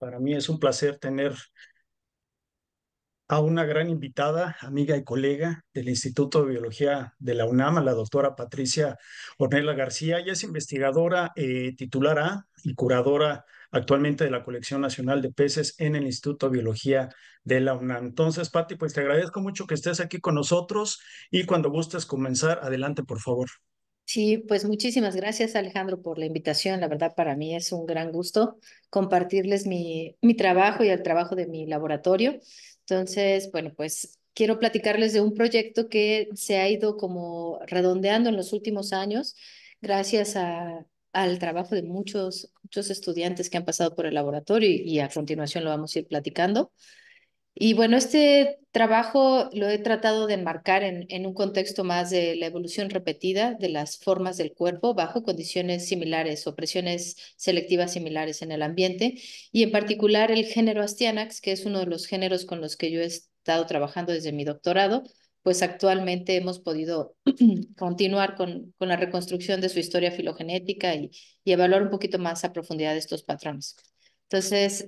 Para mí es un placer tener a una gran invitada, amiga y colega del Instituto de Biología de la UNAM, a la doctora Patricia Ornella García. Ella es investigadora titular A y curadora actualmente de la Colección Nacional de Peces en el Instituto de Biología de la UNAM. Entonces, Pati, pues te agradezco mucho que estés aquí con nosotros y cuando gustes comenzar, adelante, por favor. Sí, pues muchísimas gracias Alejandro por la invitación. La verdad para mí es un gran gusto compartirles mi trabajo y el trabajo de mi laboratorio. Entonces, bueno, pues quiero platicarles de un proyecto que se ha ido como redondeando en los últimos años gracias al trabajo de muchos estudiantes que han pasado por el laboratorio y a continuación lo vamos a ir platicando. Y bueno, este trabajo lo he tratado de enmarcar en un contexto más de la evolución repetida de las formas del cuerpo bajo condiciones similares o presiones selectivas similares en el ambiente, y en particular el género Astyanax, que es uno de los géneros con los que yo he estado trabajando desde mi doctorado. Pues actualmente hemos podido continuar con la reconstrucción de su historia filogenética y evaluar un poquito más a profundidad estos patrones. Entonces,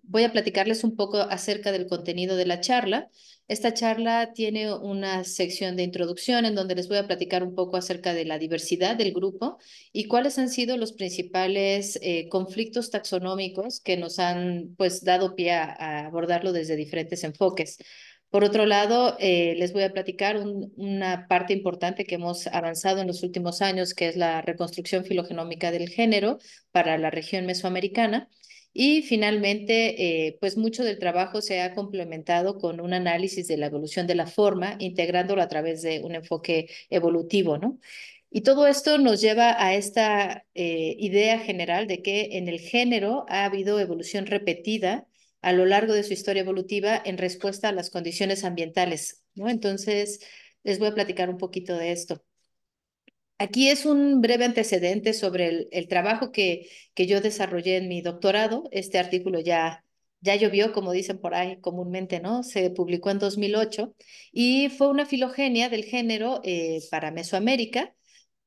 voy a platicarles un poco acerca del contenido de la charla. Esta charla tiene una sección de introducción en donde les voy a platicar un poco acerca de la diversidad del grupo y cuáles han sido los principales conflictos taxonómicos que nos han pues dado pie a abordarlo desde diferentes enfoques. Por otro lado, les voy a platicar una parte importante que hemos avanzado en los últimos años, que es la reconstrucción filogenómica del género para la región mesoamericana. Y finalmente, pues mucho del trabajo se ha complementado con un análisis de la evolución de la forma, integrándolo a través de un enfoque evolutivo, ¿no? Y todo esto nos lleva a esta idea general de que en el género ha habido evolución repetida a lo largo de su historia evolutiva en respuesta a las condiciones ambientales, ¿no? Entonces, les voy a platicar un poquito de esto. Aquí es un breve antecedente sobre el trabajo que yo desarrollé en mi doctorado. Este artículo ya llovió, como dicen por ahí comúnmente, ¿no? Se publicó en 2008 y fue una filogenia del género para Mesoamérica.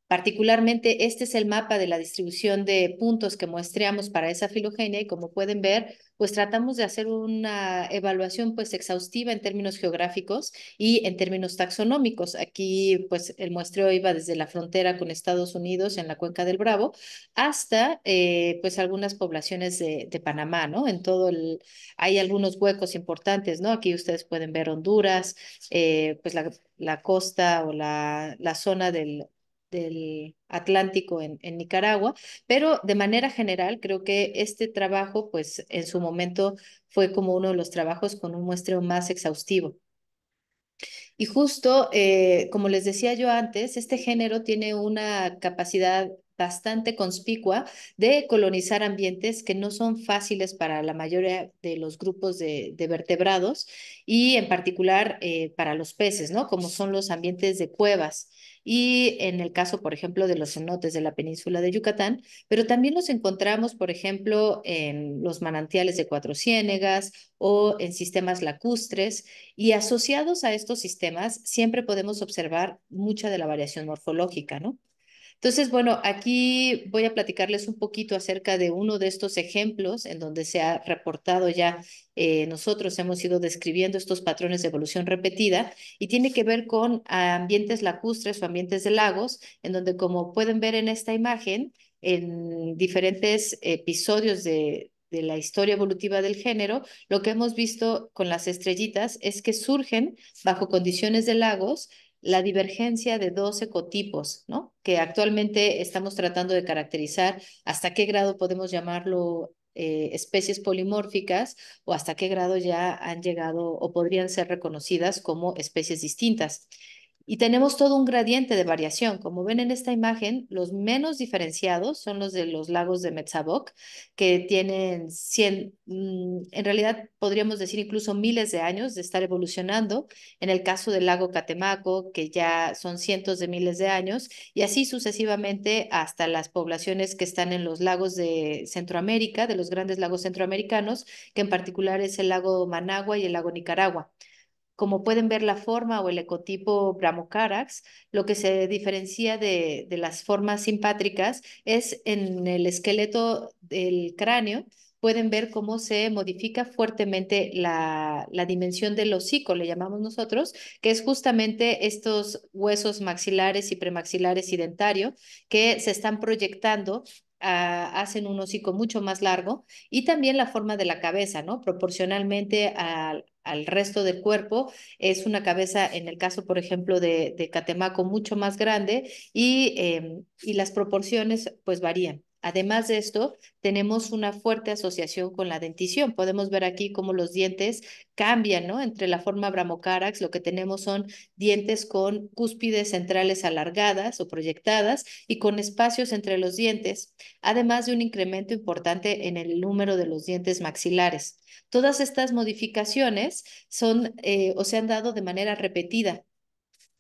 Particularmente, este es el mapa de la distribución de puntos que muestreamos para esa filogenia y como pueden ver, pues tratamos de hacer una evaluación pues exhaustiva en términos geográficos y en términos taxonómicos. Aquí pues el muestreo iba desde la frontera con Estados Unidos en la cuenca del Bravo hasta pues algunas poblaciones de Panamá, ¿no? Hay algunos huecos importantes, ¿no? Aquí ustedes pueden ver Honduras, pues la costa o la zona del Atlántico en Nicaragua, pero de manera general creo que este trabajo, pues en su momento fue como uno de los trabajos con un muestreo más exhaustivo. Y justo, como les decía yo antes, este género tiene una capacidad bastante conspicua de colonizar ambientes que no son fáciles para la mayoría de los grupos de vertebrados y en particular para los peces, ¿no? Como son los ambientes de cuevas. Y en el caso, por ejemplo, de los cenotes de la península de Yucatán, pero también los encontramos, por ejemplo, en los manantiales de Cuatro Ciénegas o en sistemas lacustres. Y asociados a estos sistemas, siempre podemos observar mucha de la variación morfológica, ¿no? Entonces, bueno, aquí voy a platicarles un poquito acerca de uno de estos ejemplos en donde se ha reportado ya, nosotros hemos ido describiendo estos patrones de evolución repetida y tiene que ver con ambientes lacustres o ambientes de lagos, en donde, como pueden ver en esta imagen, en diferentes episodios de la historia evolutiva del género, lo que hemos visto con las estrellitas es que surgen bajo condiciones de lagos la divergencia de dos ecotipos, ¿no? Que actualmente estamos tratando de caracterizar hasta qué grado podemos llamarlo especies polimórficas o hasta qué grado ya han llegado o podrían ser reconocidas como especies distintas. Y tenemos todo un gradiente de variación. Como ven en esta imagen, los menos diferenciados son los de los lagos de Metzabok, que tienen 100, en realidad podríamos decir incluso miles de años de estar evolucionando. En el caso del lago Catemaco, que ya son cientos de miles de años, y así sucesivamente hasta las poblaciones que están en los lagos de Centroamérica, de los grandes lagos centroamericanos, que en particular es el lago Managua y el lago Nicaragua. Como pueden ver, la forma o el ecotipo Brachocarax, lo que se diferencia de las formas simpátricas es en el esqueleto del cráneo, pueden ver cómo se modifica fuertemente la dimensión del hocico, le llamamos nosotros, que es justamente estos huesos maxilares y premaxilares y dentario que se están proyectando, hacen un hocico mucho más largo, y también la forma de la cabeza, ¿no? Proporcionalmente al resto del cuerpo, es una cabeza, en el caso, por ejemplo, de Catemaco, mucho más grande, y las proporciones pues varían. Además de esto, tenemos una fuerte asociación con la dentición. Podemos ver aquí cómo los dientes cambian, ¿no? Entre la forma Bramocarax, lo que tenemos son dientes con cúspides centrales alargadas o proyectadas y con espacios entre los dientes, además de un incremento importante en el número de los dientes maxilares. Todas estas modificaciones son o se han dado de manera repetida.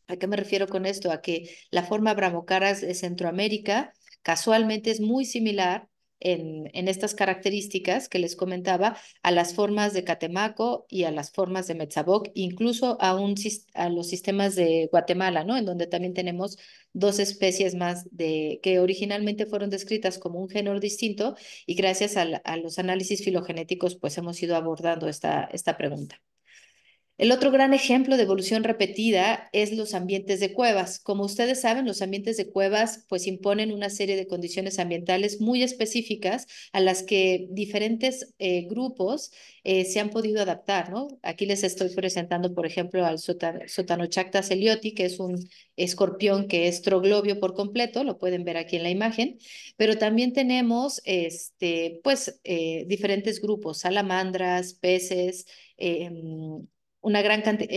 ¿A qué me refiero con esto? A que la forma Bramocaras de Centroamérica casualmente es muy similar en estas características que les comentaba a las formas de Catemaco y a las formas de Metzaboc, incluso a los sistemas de Guatemala, ¿no? En donde también tenemos dos especies más que originalmente fueron descritas como un género distinto, y gracias a los análisis filogenéticos pues hemos ido abordando esta pregunta. El otro gran ejemplo de evolución repetida es los ambientes de cuevas. Como ustedes saben, los ambientes de cuevas pues imponen una serie de condiciones ambientales muy específicas a las que diferentes grupos se han podido adaptar, ¿no? Aquí les estoy presentando, por ejemplo, al Sotanochacta celioti, que es un escorpión que es troglobio por completo, lo pueden ver aquí en la imagen, pero también tenemos diferentes grupos, salamandras, peces, una gran cantidad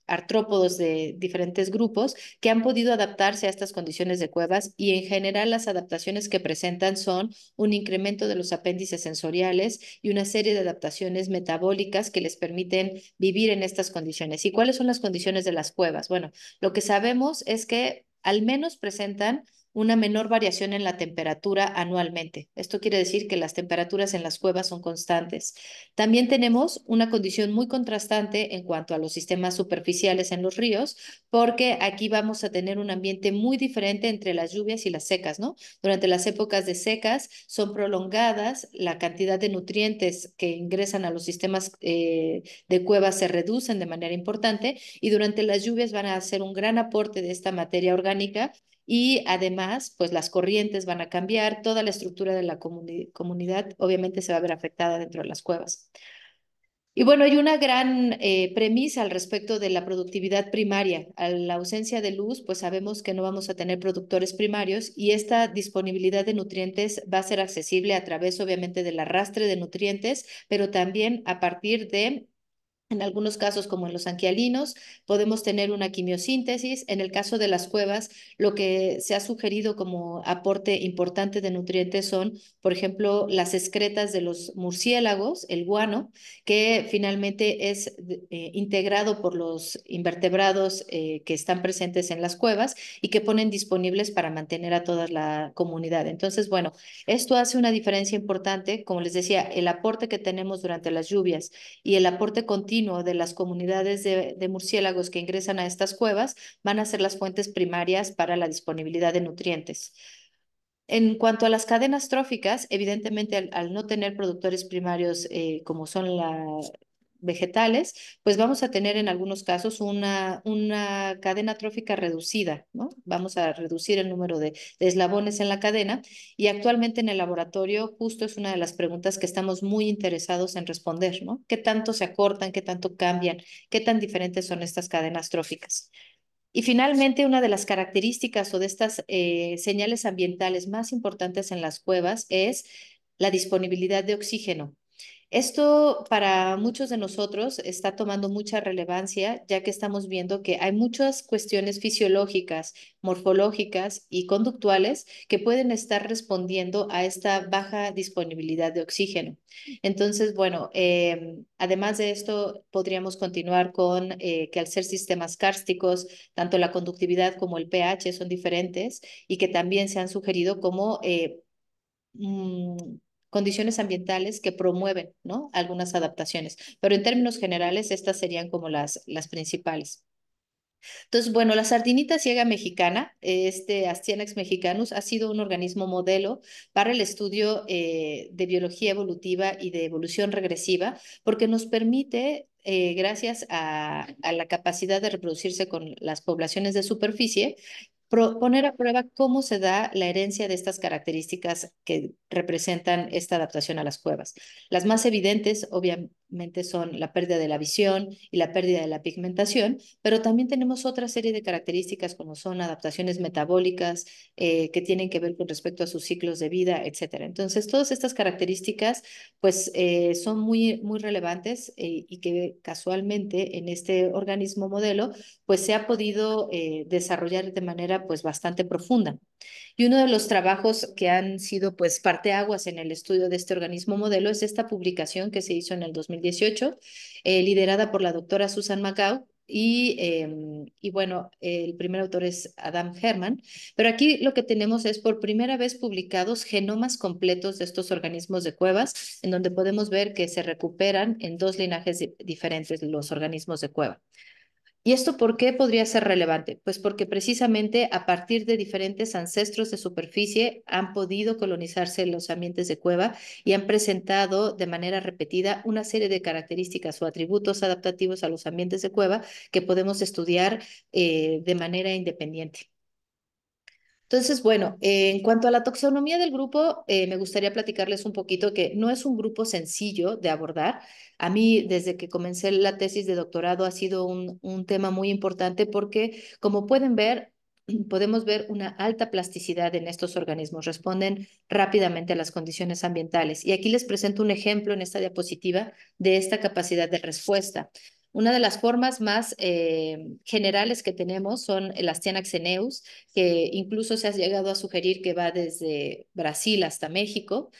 artrópodos de diferentes grupos que han podido adaptarse a estas condiciones de cuevas, y en general las adaptaciones que presentan son un incremento de los apéndices sensoriales y una serie de adaptaciones metabólicas que les permiten vivir en estas condiciones. ¿Y cuáles son las condiciones de las cuevas? Bueno, lo que sabemos es que al menos presentan una menor variación en la temperatura anualmente. Esto quiere decir que las temperaturas en las cuevas son constantes. También tenemos una condición muy contrastante en cuanto a los sistemas superficiales en los ríos, porque aquí vamos a tener un ambiente muy diferente entre las lluvias y las secas, ¿no? Durante las épocas de secas son prolongadas, la cantidad de nutrientes que ingresan a los sistemas de cuevas se reducen de manera importante, y durante las lluvias van a hacer un gran aporte de esta materia orgánica, y además, pues las corrientes van a cambiar, toda la estructura de la comunidad obviamente se va a ver afectada dentro de las cuevas. Y bueno, hay una gran premisa al respecto de la productividad primaria. A la ausencia de luz, pues sabemos que no vamos a tener productores primarios, y esta disponibilidad de nutrientes va a ser accesible a través, obviamente, del arrastre de nutrientes, pero también a partir de, en algunos casos, como en los anquialinos, podemos tener una quimiosíntesis. En el caso de las cuevas, lo que se ha sugerido como aporte importante de nutrientes son, por ejemplo, las excretas de los murciélagos, el guano, que finalmente es integrado por los invertebrados que están presentes en las cuevas y que ponen disponibles para mantener a toda la comunidad. Entonces, bueno, esto hace una diferencia importante. Como les decía, el aporte que tenemos durante las lluvias y el aporte continuo de las comunidades de murciélagos que ingresan a estas cuevas van a ser las fuentes primarias para la disponibilidad de nutrientes. En cuanto a las cadenas tróficas, evidentemente al no tener productores primarios como son las vegetales, pues vamos a tener en algunos casos una cadena trófica reducida, ¿no? Vamos a reducir el número de eslabones en la cadena, y actualmente en el laboratorio justo es una de las preguntas que estamos muy interesados en responder, ¿no? ¿Qué tanto se acortan, qué tanto cambian, qué tan diferentes son estas cadenas tróficas? Y finalmente, una de las características o de estas señales ambientales más importantes en las cuevas es la disponibilidad de oxígeno. Esto para muchos de nosotros está tomando mucha relevancia, ya que estamos viendo que hay muchas cuestiones fisiológicas, morfológicas y conductuales que pueden estar respondiendo a esta baja disponibilidad de oxígeno. Entonces, bueno, además de esto, podríamos continuar con que al ser sistemas kársticos, tanto la conductividad como el pH son diferentes, y que también se han sugerido como mm, condiciones ambientales que promueven, ¿no? Algunas adaptaciones. Pero en términos generales, estas serían como las principales. Entonces, bueno, la sardinita ciega mexicana, este Astyanax mexicanus, ha sido un organismo modelo para el estudio de biología evolutiva y de evolución regresiva, porque nos permite, gracias a la capacidad de reproducirse con las poblaciones de superficie, poner a prueba cómo se da la herencia de estas características que representan esta adaptación a las cuevas. Las más evidentes, obviamente, son la pérdida de la visión y la pérdida de la pigmentación, pero también tenemos otra serie de características como son adaptaciones metabólicas que tienen que ver con respecto a sus ciclos de vida, etcétera. Entonces, todas estas características pues son muy relevantes y que casualmente en este organismo modelo pues se ha podido desarrollar de manera pues bastante profunda. Y uno de los trabajos que han sido pues parteaguas en el estudio de este organismo modelo es esta publicación que se hizo en el 2018, liderada por la doctora Susan McGough. Y bueno, el primer autor es Adam Herman, pero aquí lo que tenemos es por primera vez publicados genomas completos de estos organismos de cuevas, en donde podemos ver que se recuperan en dos linajes diferentes los organismos de cueva. ¿Y esto por qué podría ser relevante? Pues porque precisamente a partir de diferentes ancestros de superficie han podido colonizarse los ambientes de cueva y han presentado de manera repetida una serie de características o atributos adaptativos a los ambientes de cueva que podemos estudiar de manera independiente. Entonces, bueno, en cuanto a la taxonomía del grupo, me gustaría platicarles un poquito que no es un grupo sencillo de abordar. A mí, desde que comencé la tesis de doctorado, ha sido un tema muy importante porque, como pueden ver, podemos ver una alta plasticidad en estos organismos, responden rápidamente a las condiciones ambientales. Y aquí les presento un ejemplo en esta diapositiva de esta capacidad de respuesta. Una de las formas más generales que tenemos son el Astyanax ceneus, que incluso se ha llegado a sugerir que va desde Brasil hasta México.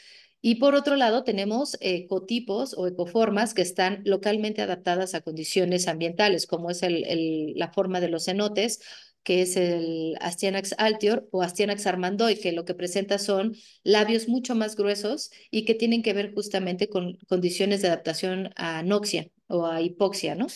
Y por otro lado, tenemos ecotipos o ecoformas que están localmente adaptadas a condiciones ambientales, como es la forma de los cenotes, que es el Astyanax altior o Astyanax armandoi, que lo que presenta son labios mucho más gruesos y que tienen que ver justamente con condiciones de adaptación a anoxia o a hipoxia, ¿no?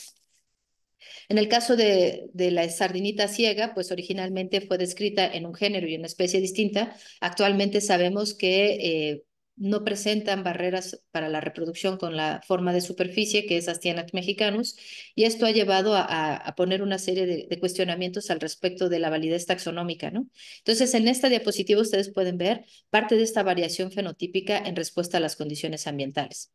En el caso de la sardinita ciega, pues originalmente fue descrita en un género y una especie distinta. Actualmente sabemos que no presentan barreras para la reproducción con la forma de superficie, que es Astyanax mexicanus, y esto ha llevado a poner una serie de cuestionamientos al respecto de la validez taxonómica, ¿no? Entonces, en esta diapositiva ustedes pueden ver parte de esta variación fenotípica en respuesta a las condiciones ambientales.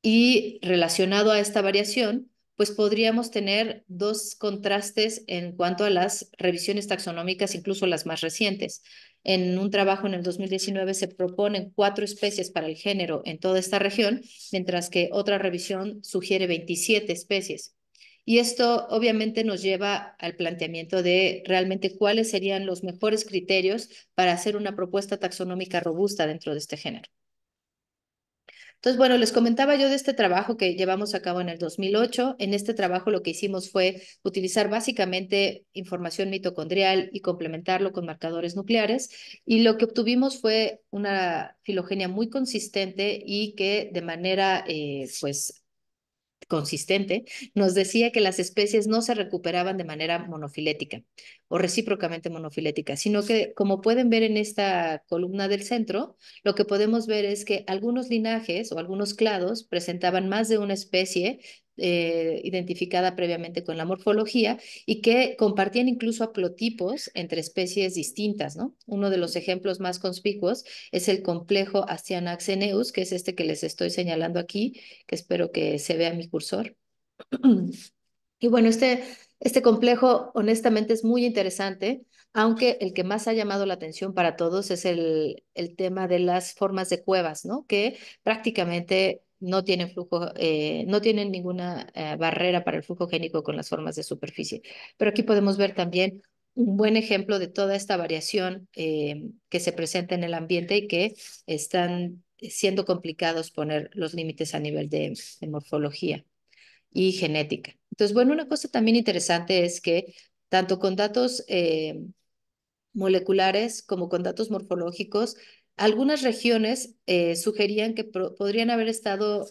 Y relacionado a esta variación, pues podríamos tener dos contrastes en cuanto a las revisiones taxonómicas, incluso las más recientes. En un trabajo en el 2019 se proponen 4 especies para el género en toda esta región, mientras que otra revisión sugiere 27 especies. Y esto obviamente nos lleva al planteamiento de realmente cuáles serían los mejores criterios para hacer una propuesta taxonómica robusta dentro de este género. Entonces, bueno, les comentaba yo de este trabajo que llevamos a cabo en el 2008. En este trabajo lo que hicimos fue utilizar básicamente información mitocondrial y complementarlo con marcadores nucleares. Y lo que obtuvimos fue una filogenia muy consistente y que de manera, pues, consistente, nos decía que las especies no se recuperaban de manera monofilética o recíprocamente monofilética, sino que, como pueden ver en esta columna del centro, lo que podemos ver es que algunos linajes o algunos clados presentaban más de una especie identificada previamente con la morfología y que compartían incluso haplotipos entre especies distintas, ¿no? Uno de los ejemplos más conspicuos es el complejo Astyanaxeneus, que es este que les estoy señalando aquí, que espero que se vea mi cursor. Y bueno, este complejo honestamente es muy interesante, aunque el que más ha llamado la atención para todos es el tema de las formas de cuevas, ¿no? Que prácticamente no tienen flujo, no tienen ninguna barrera para el flujo génico con las formas de superficie. Pero aquí podemos ver también un buen ejemplo de toda esta variación que se presenta en el ambiente y que están siendo complicados poner los límites a nivel de morfología y genética. Entonces, bueno, una cosa también interesante es que tanto con datos moleculares como con datos morfológicos, algunas regiones sugerían que podrían haber estado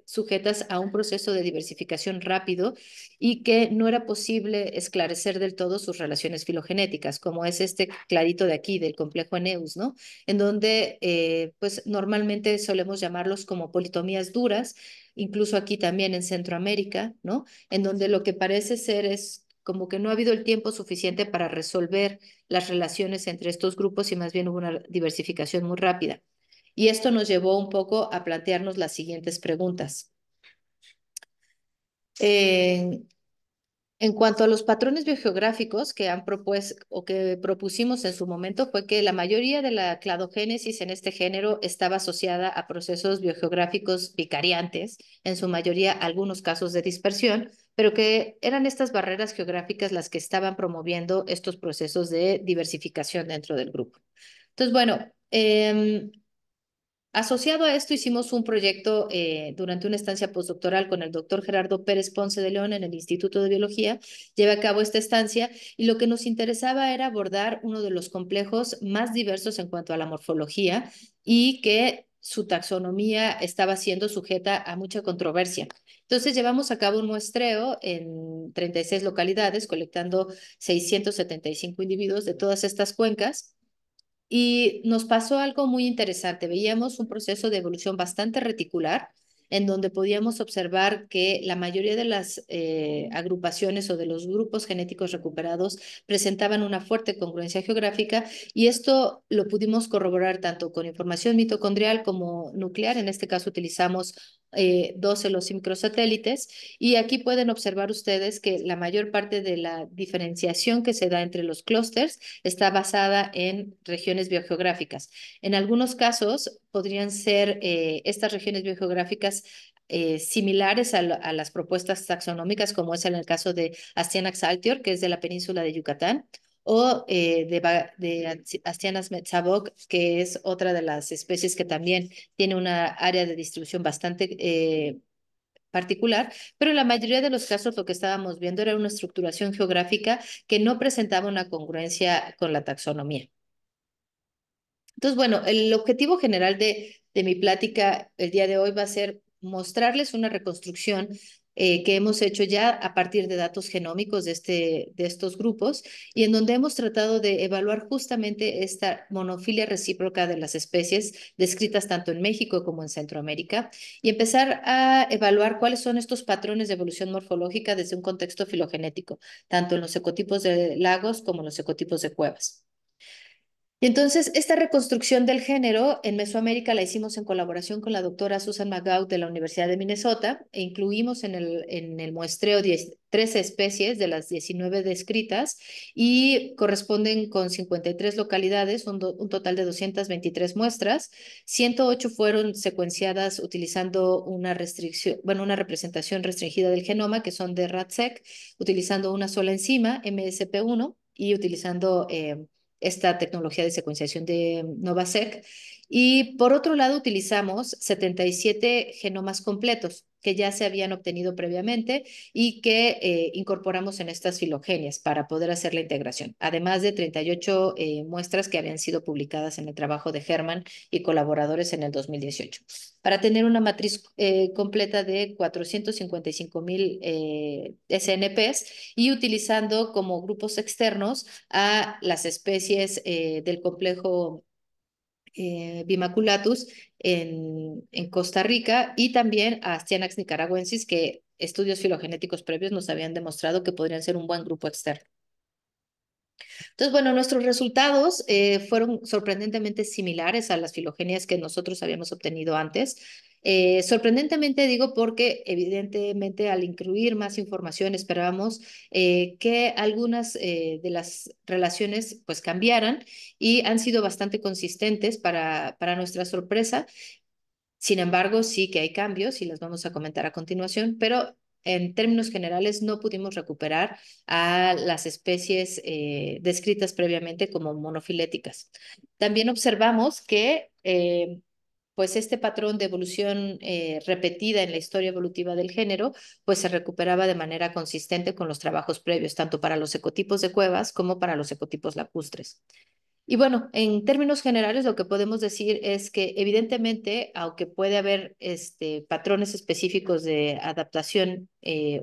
sujetas a un proceso de diversificación rápido y que no era posible esclarecer del todo sus relaciones filogenéticas, como es este clarito de aquí, del complejo Eneus, ¿no? En donde pues normalmente solemos llamarlos como politomías duras, incluso aquí también en Centroamérica, ¿no? En donde lo que parece ser es como que no ha habido el tiempo suficiente para resolver las relaciones entre estos grupos y más bien hubo una diversificación muy rápida. Y esto nos llevó un poco a plantearnos las siguientes preguntas. Eh, en cuanto a los patrones biogeográficos que han propuesto o que propusimos en su momento, fue que la mayoría de la cladogénesis en este género estaba asociada a procesos biogeográficos vicariantes, en su mayoría algunos casos de dispersión, pero que eran estas barreras geográficas las que estaban promoviendo estos procesos de diversificación dentro del grupo. Entonces, bueno, asociado a esto, hicimos un proyecto durante una estancia postdoctoral con el doctor Gerardo Pérez Ponce de León en el Instituto de Biología. Llevé a cabo esta estancia y lo que nos interesaba era abordar uno de los complejos más diversos en cuanto a la morfología y que su taxonomía estaba siendo sujeta a mucha controversia. Entonces llevamos a cabo un muestreo en 36 localidades, colectando 675 individuos de todas estas cuencas. Y nos pasó algo muy interesante. Veíamos un proceso de evolución bastante reticular, en donde podíamos observar que la mayoría de las agrupaciones o de los grupos genéticos recuperados presentaban una fuerte congruencia geográfica y esto lo pudimos corroborar tanto con información mitocondrial como nuclear. En este caso utilizamos 12 los microsatélites y aquí pueden observar ustedes que la mayor parte de la diferenciación que se da entre los clústeres está basada en regiones biogeográficas. En algunos casos podrían ser estas regiones biogeográficas similares a las propuestas taxonómicas, como es en el caso de Astyanax altior, que es de la península de Yucatán, o de Astyanax metzabok, que es otra de las especies que también tiene una área de distribución bastante particular, pero en la mayoría de los casos lo que estábamos viendo era una estructuración geográfica que no presentaba una congruencia con la taxonomía. Entonces, bueno, el objetivo general de mi plática el día de hoy va a ser mostrarles una reconstrucción que hemos hecho ya a partir de datos genómicos de estos grupos y en donde hemos tratado de evaluar justamente esta monofilia recíproca de las especies descritas tanto en México como en Centroamérica y empezar a evaluar cuáles son estos patrones de evolución morfológica desde un contexto filogenético, tanto en los ecotipos de lagos como en los ecotipos de cuevas. Y entonces, esta reconstrucción del género en Mesoamérica la hicimos en colaboración con la doctora Susan McGough de la Universidad de Minnesota e incluimos en el muestreo 13 especies de las 19 descritas y corresponden con 53 localidades, un total de 223 muestras. 108 fueron secuenciadas utilizando una restricción, bueno, una representación restringida del genoma, que son de RADSEQ, utilizando una sola enzima, MSP1, y utilizando esta tecnología de secuenciación de Novasec. Y por otro lado, utilizamos 77 genomas completos que ya se habían obtenido previamente y que incorporamos en estas filogenias para poder hacer la integración, además de 38 muestras que habían sido publicadas en el trabajo de Herman y colaboradores en el 2018, para tener una matriz completa de 455,000 SNPs y utilizando como grupos externos a las especies del complejo Bimaculatus en Costa Rica y también a Astyanax nicaragüensis, que estudios filogenéticos previos nos habían demostrado que podrían ser un buen grupo externo. Entonces, bueno, nuestros resultados fueron sorprendentemente similares a las filogenias que nosotros habíamos obtenido antes. Sorprendentemente digo porque evidentemente al incluir más información esperábamos que algunas de las relaciones pues cambiaran y han sido bastante consistentes para nuestra sorpresa. Sin embargo, sí que hay cambios y los vamos a comentar a continuación, pero en términos generales no pudimos recuperar a las especies descritas previamente como monofiléticas. También observamos que pues este patrón de evolución repetida en la historia evolutiva del género, pues se recuperaba de manera consistente con los trabajos previos, tanto para los ecotipos de cuevas como para los ecotipos lacustres. Y bueno, en términos generales, lo que podemos decir es que evidentemente, aunque puede haber patrones específicos de adaptación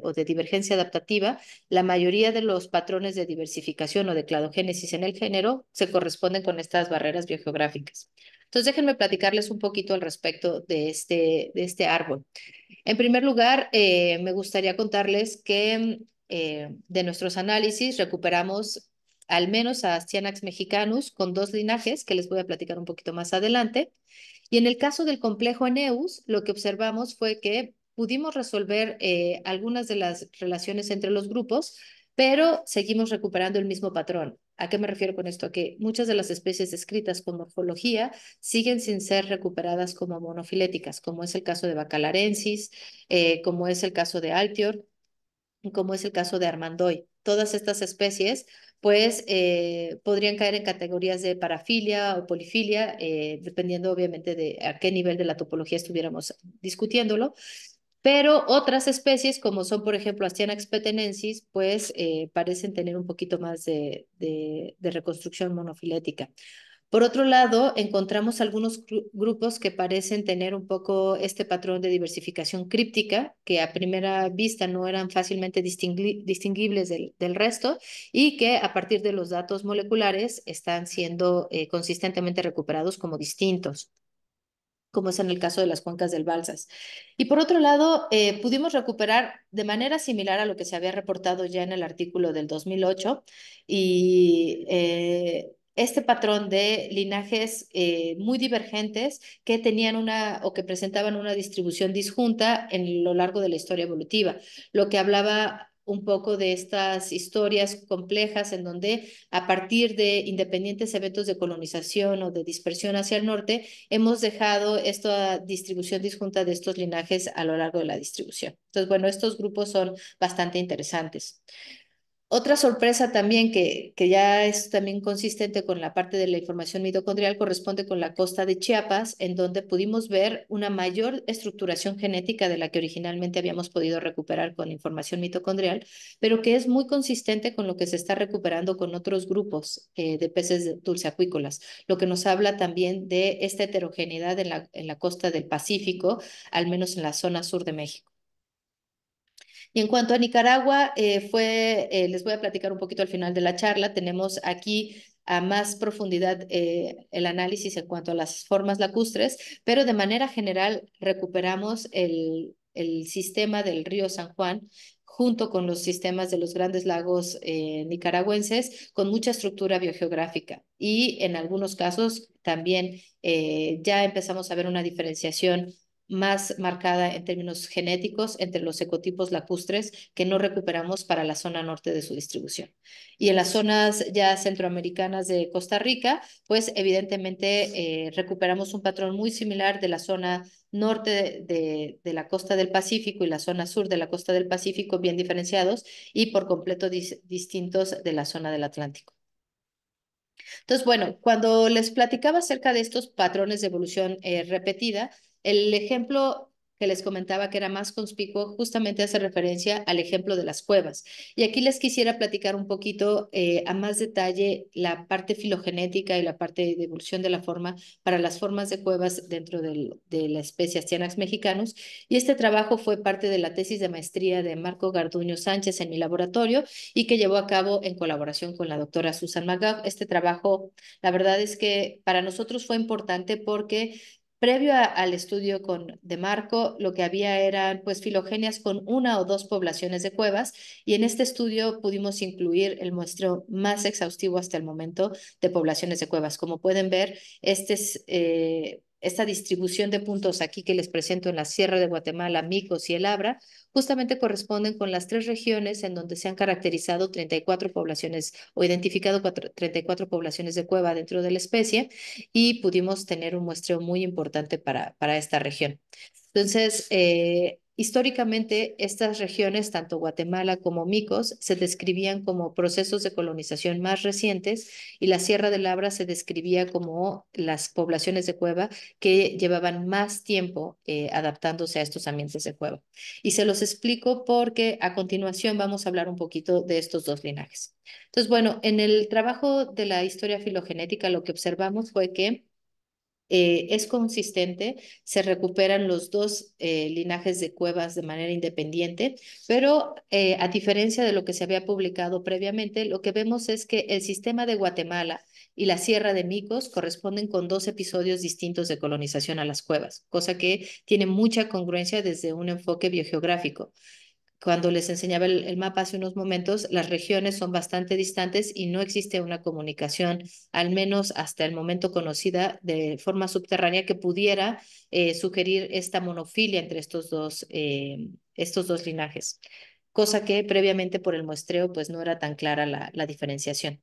o de divergencia adaptativa, la mayoría de los patrones de diversificación o de cladogénesis en el género se corresponden con estas barreras biogeográficas. Entonces, déjenme platicarles un poquito al respecto de este árbol. En primer lugar, me gustaría contarles que de nuestros análisis recuperamos al menos a Astyanax mexicanus con dos linajes que les voy a platicar un poquito más adelante. Y en el caso del complejo Eneus, lo que observamos fue que pudimos resolver algunas de las relaciones entre los grupos, pero seguimos recuperando el mismo patrón. ¿A qué me refiero con esto? A que muchas de las especies descritas con morfología siguen sin ser recuperadas como monofiléticas, como es el caso de Bacalarensis, como es el caso de Altior, como es el caso de Armandoy. Todas estas especies, pues, podrían caer en categorías de parafilia o polifilia, dependiendo obviamente de a qué nivel de la topología estuviéramos discutiéndolo. Pero otras especies, como son, por ejemplo, Astyanax petenensis, pues parecen tener un poquito más de reconstrucción monofilética. Por otro lado, encontramos algunos grupos que parecen tener un poco este patrón de diversificación críptica, que a primera vista no eran fácilmente distinguibles del resto y que a partir de los datos moleculares están siendo consistentemente recuperados como distintos, como es en el caso de las cuencas del Balsas. Y por otro lado, pudimos recuperar de manera similar a lo que se había reportado ya en el artículo del 2008 y este patrón de linajes muy divergentes que tenían una o que presentaban una distribución disjunta en lo largo de la historia evolutiva, lo que hablaba un poco de estas historias complejas en donde a partir de independientes eventos de colonización o de dispersión hacia el norte, hemos dejado esta distribución disjunta de estos linajes a lo largo de la distribución. Entonces, bueno, estos grupos son bastante interesantes. Otra sorpresa también que ya es también consistente con la parte de la información mitocondrial corresponde con la costa de Chiapas, en donde pudimos ver una mayor estructuración genética de la que originalmente habíamos podido recuperar con información mitocondrial, pero que es muy consistente con lo que se está recuperando con otros grupos de peces dulceacuícolas, lo que nos habla también de esta heterogeneidad en la costa del Pacífico, al menos en la zona sur de México. Y en cuanto a Nicaragua, les voy a platicar un poquito al final de la charla. Tenemos aquí a más profundidad el análisis en cuanto a las formas lacustres, pero de manera general recuperamos el sistema del río San Juan junto con los sistemas de los grandes lagos nicaragüenses con mucha estructura biogeográfica. Y en algunos casos también ya empezamos a ver una diferenciación más marcada en términos genéticos entre los ecotipos lacustres que no recuperamos para la zona norte de su distribución. Y en las zonas ya centroamericanas de Costa Rica, pues evidentemente recuperamos un patrón muy similar de la zona norte de la costa del Pacífico y la zona sur de la costa del Pacífico, bien diferenciados y por completo distintos de la zona del Atlántico. Entonces, bueno, cuando les platicaba acerca de estos patrones de evolución repetida, el ejemplo que les comentaba que era más conspicuo justamente hace referencia al ejemplo de las cuevas. Y aquí les quisiera platicar un poquito a más detalle la parte filogenética y la parte de evolución de la forma para las formas de cuevas dentro de la especie Astyanax mexicanus. Y este trabajo fue parte de la tesis de maestría de Marco Garduño Sánchez en mi laboratorio y que llevó a cabo en colaboración con la doctora Susan McGough. Este trabajo, la verdad es que para nosotros fue importante porque previo al estudio de Marco, lo que había eran pues filogenias con una o dos poblaciones de cuevas y en este estudio pudimos incluir el muestreo más exhaustivo hasta el momento de poblaciones de cuevas. Como pueden ver, esta distribución de puntos aquí que les presento en la Sierra de Guatemala, Micos y el Abra, justamente corresponden con las tres regiones en donde se han caracterizado 34 poblaciones o identificado 34 poblaciones de cueva dentro de la especie y pudimos tener un muestreo muy importante para esta región. Entonces, históricamente estas regiones, tanto Guatemala como Micos, se describían como procesos de colonización más recientes y la Sierra de Labra se describía como las poblaciones de cueva que llevaban más tiempo adaptándose a estos ambientes de cueva. Y se los explico porque a continuación vamos a hablar un poquito de estos dos linajes. Entonces, bueno, en el trabajo de la historia filogenética lo que observamos fue que es consistente, se recuperan los dos linajes de cuevas de manera independiente, pero a diferencia de lo que se había publicado previamente, lo que vemos es que el sistema de Guatemala y la Sierra de Micos corresponden con dos episodios distintos de colonización a las cuevas, cosa que tiene mucha congruencia desde un enfoque biogeográfico. Cuando les enseñaba el mapa hace unos momentos, las regiones son bastante distantes y no existe una comunicación, al menos hasta el momento conocida, de forma subterránea que pudiera sugerir esta monofilia entre estos dos linajes, cosa que previamente por el muestreo pues no era tan clara la diferenciación.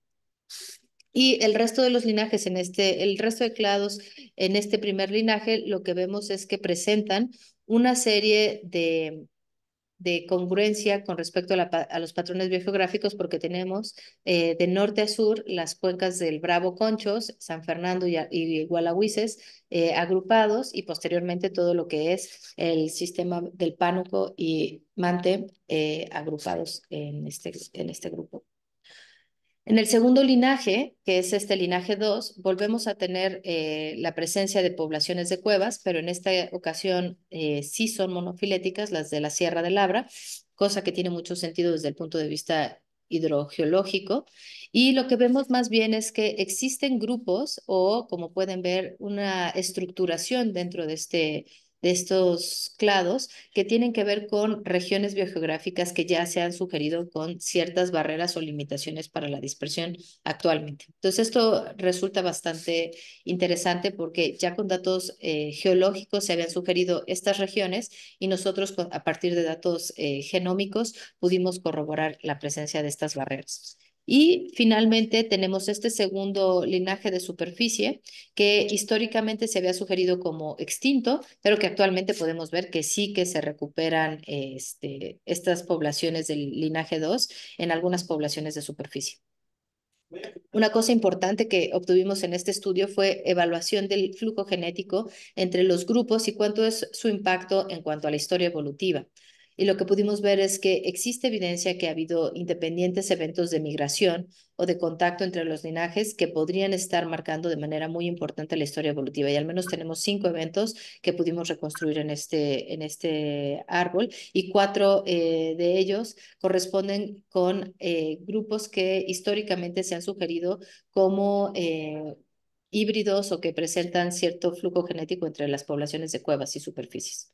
Y el resto de los linajes el resto de clados en este primer linaje, lo que vemos es que presentan una serie de congruencia con respecto a los patrones biogeográficos, porque tenemos de norte a sur las cuencas del Bravo Conchos, San Fernando y Gualahuises agrupados, y posteriormente todo lo que es el sistema del Pánuco y Mante agrupados en este grupo. En el segundo linaje, que es este linaje 2, volvemos a tener la presencia de poblaciones de cuevas, pero en esta ocasión sí son monofiléticas, las de la Sierra de Labra, cosa que tiene mucho sentido desde el punto de vista hidrogeológico. Y lo que vemos más bien es que existen grupos o, como pueden ver, una estructuración dentro de estos clados que tienen que ver con regiones biogeográficas que ya se han sugerido con ciertas barreras o limitaciones para la dispersión actualmente. Entonces, esto resulta bastante interesante porque ya con datos geológicos se habían sugerido estas regiones y nosotros a partir de datos genómicos pudimos corroborar la presencia de estas barreras. Y finalmente tenemos este segundo linaje de superficie que históricamente se había sugerido como extinto, pero que actualmente podemos ver que sí que se recuperan estas poblaciones del linaje 2 en algunas poblaciones de superficie. Una cosa importante que obtuvimos en este estudio fue evaluación del flujo genético entre los grupos y cuánto es su impacto en cuanto a la historia evolutiva. Y lo que pudimos ver es que existe evidencia que ha habido independientes eventos de migración o de contacto entre los linajes que podrían estar marcando de manera muy importante la historia evolutiva. Y al menos tenemos 5 eventos que pudimos reconstruir en este árbol y 4 de ellos corresponden con grupos que históricamente se han sugerido como híbridos o que presentan cierto flujo genético entre las poblaciones de cuevas y superficies.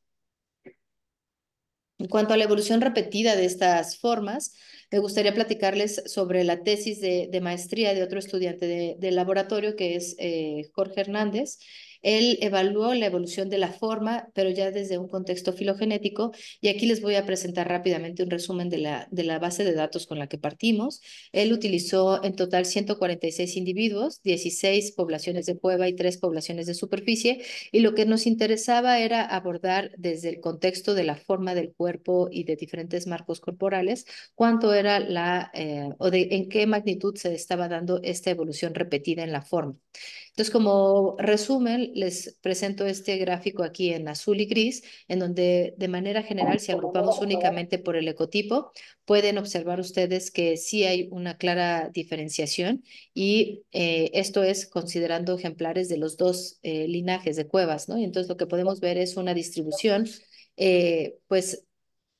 En cuanto a la evolución repetida de estas formas, me gustaría platicarles sobre la tesis de maestría de otro estudiante de laboratorio, que es Jorge Hernández. Él evaluó la evolución de la forma, pero ya desde un contexto filogenético, y aquí les voy a presentar rápidamente un resumen de la base de datos con la que partimos. Él utilizó en total 146 individuos, 16 poblaciones de cueva y 3 poblaciones de superficie, y lo que nos interesaba era abordar desde el contexto de la forma del cuerpo y de diferentes marcos corporales, cuánto era en qué magnitud se estaba dando esta evolución repetida en la forma. Entonces, como resumen, les presento este gráfico aquí en azul y gris, en donde de manera general, si agrupamos únicamente por el ecotipo, pueden observar ustedes que sí hay una clara diferenciación y esto es considerando ejemplares de los dos linajes de cuevas, ¿no? Y entonces lo que podemos ver es una distribución, pues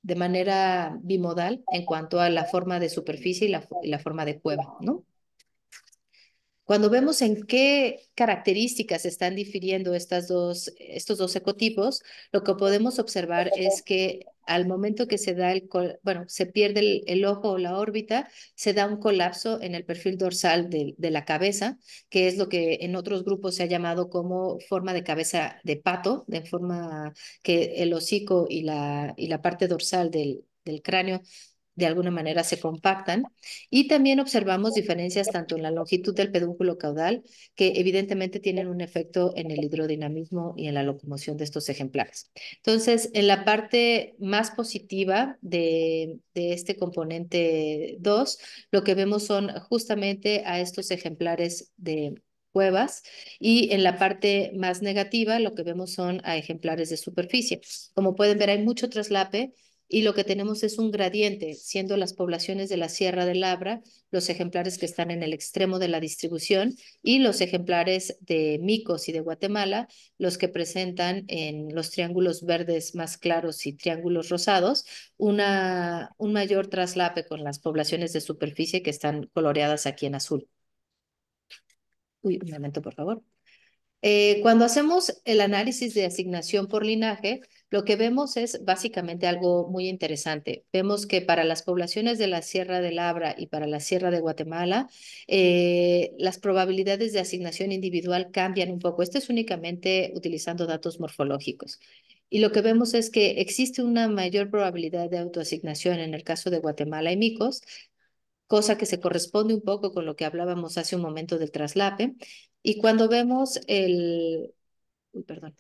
de manera bimodal en cuanto a la forma de superficie y la forma de cueva, ¿no? Cuando vemos en qué características están difiriendo estos dos ecotipos, lo que podemos observar es que al momento que se da se pierde el ojo o la órbita, se da un colapso en el perfil dorsal de la cabeza, que es lo que en otros grupos se ha llamado como forma de cabeza de pato, de forma que el hocico y la parte dorsal del cráneo de alguna manera se compactan y también observamos diferencias tanto en la longitud del pedúnculo caudal que evidentemente tienen un efecto en el hidrodinamismo y en la locomoción de estos ejemplares. Entonces, en la parte más positiva de este componente 2, lo que vemos son justamente a estos ejemplares de cuevas y en la parte más negativa lo que vemos son a ejemplares de superficie. Como pueden ver, hay mucho traslape y lo que tenemos es un gradiente, siendo las poblaciones de la Sierra de Labra los ejemplares que están en el extremo de la distribución y los ejemplares de Micos y de Guatemala los que presentan en los triángulos verdes más claros y triángulos rosados un mayor traslape con las poblaciones de superficie que están coloreadas aquí en azul. Uy, un momento, por favor. Cuando hacemos el análisis de asignación por linaje, lo que vemos es básicamente algo muy interesante. Vemos que para las poblaciones de la Sierra de Labra y para la Sierra de Guatemala, las probabilidades de asignación individual cambian un poco. Esto es únicamente utilizando datos morfológicos. Y lo que vemos es que existe una mayor probabilidad de autoasignación en el caso de Guatemala y Micos, cosa que se corresponde un poco con lo que hablábamos hace un momento del traslape. Y cuando vemos perdón,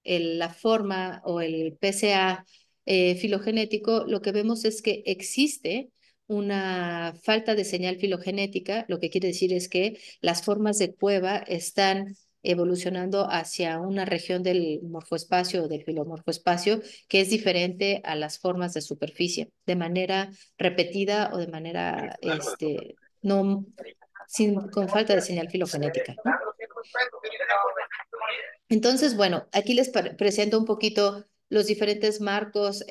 la forma o el PSA filogenético, lo que vemos es que existe una falta de señal filogenética, lo que quiere decir es que las formas de cueva están evolucionando hacia una región del morfoespacio o del filomorfoespacio que es diferente a las formas de superficie, de manera repetida o de manera no, con falta de señal filogenética, ¿no? Entonces, bueno, aquí les presento un poquito los diferentes marcos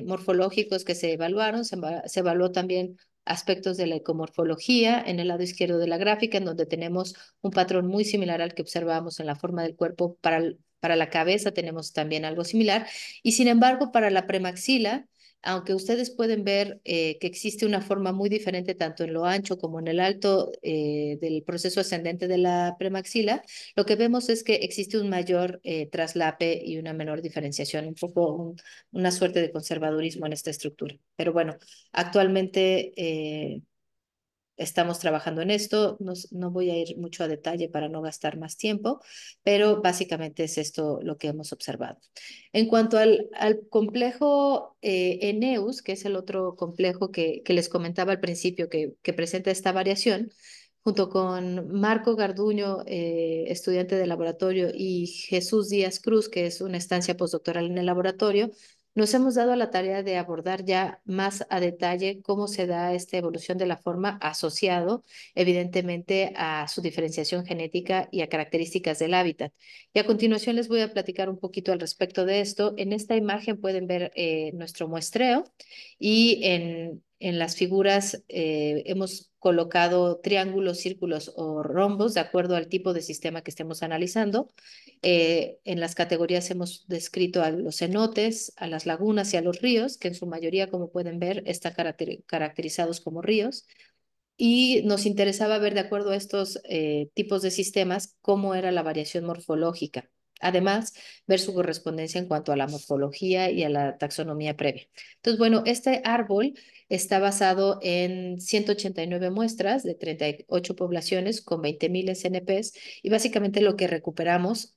morfológicos que se evaluaron. Se evaluó también aspectos de la ecomorfología en el lado izquierdo de la gráfica, en donde tenemos un patrón muy similar al que observamos en la forma del cuerpo. Para la cabeza tenemos también algo similar. Y sin embargo, para la premaxila, aunque ustedes pueden ver que existe una forma muy diferente tanto en lo ancho como en el alto del proceso ascendente de la premaxila, lo que vemos es que existe un mayor traslape y una menor diferenciación, una suerte de conservadurismo en esta estructura. Pero bueno, actualmente estamos trabajando en esto. No voy a ir mucho a detalle para no gastar más tiempo, pero básicamente es esto lo que hemos observado. En cuanto al complejo Eneus, que es el otro complejo que les comentaba al principio que presenta esta variación, junto con Marco Garduño, estudiante de laboratorio, y Jesús Díaz Cruz, que es una estancia postdoctoral en el laboratorio, nos hemos dado a la tarea de abordar ya más a detalle cómo se da esta evolución de la forma asociado, evidentemente, a su diferenciación genética y a características del hábitat. Y a continuación les voy a platicar un poquito al respecto de esto. En esta imagen pueden ver nuestro muestreo y en las figuras hemos colocado triángulos, círculos o rombos de acuerdo al tipo de sistema que estemos analizando. En las categorías hemos descrito a los cenotes, a las lagunas y a los ríos, que en su mayoría, como pueden ver, están caracterizados como ríos. Y nos interesaba ver, de acuerdo a estos tipos de sistemas, cómo era la variación morfológica. Además, ver su correspondencia en cuanto a la morfología y a la taxonomía previa. Entonces, bueno, este árbol está basado en 189 muestras de 38 poblaciones con 20,000 SNPs y básicamente lo que recuperamos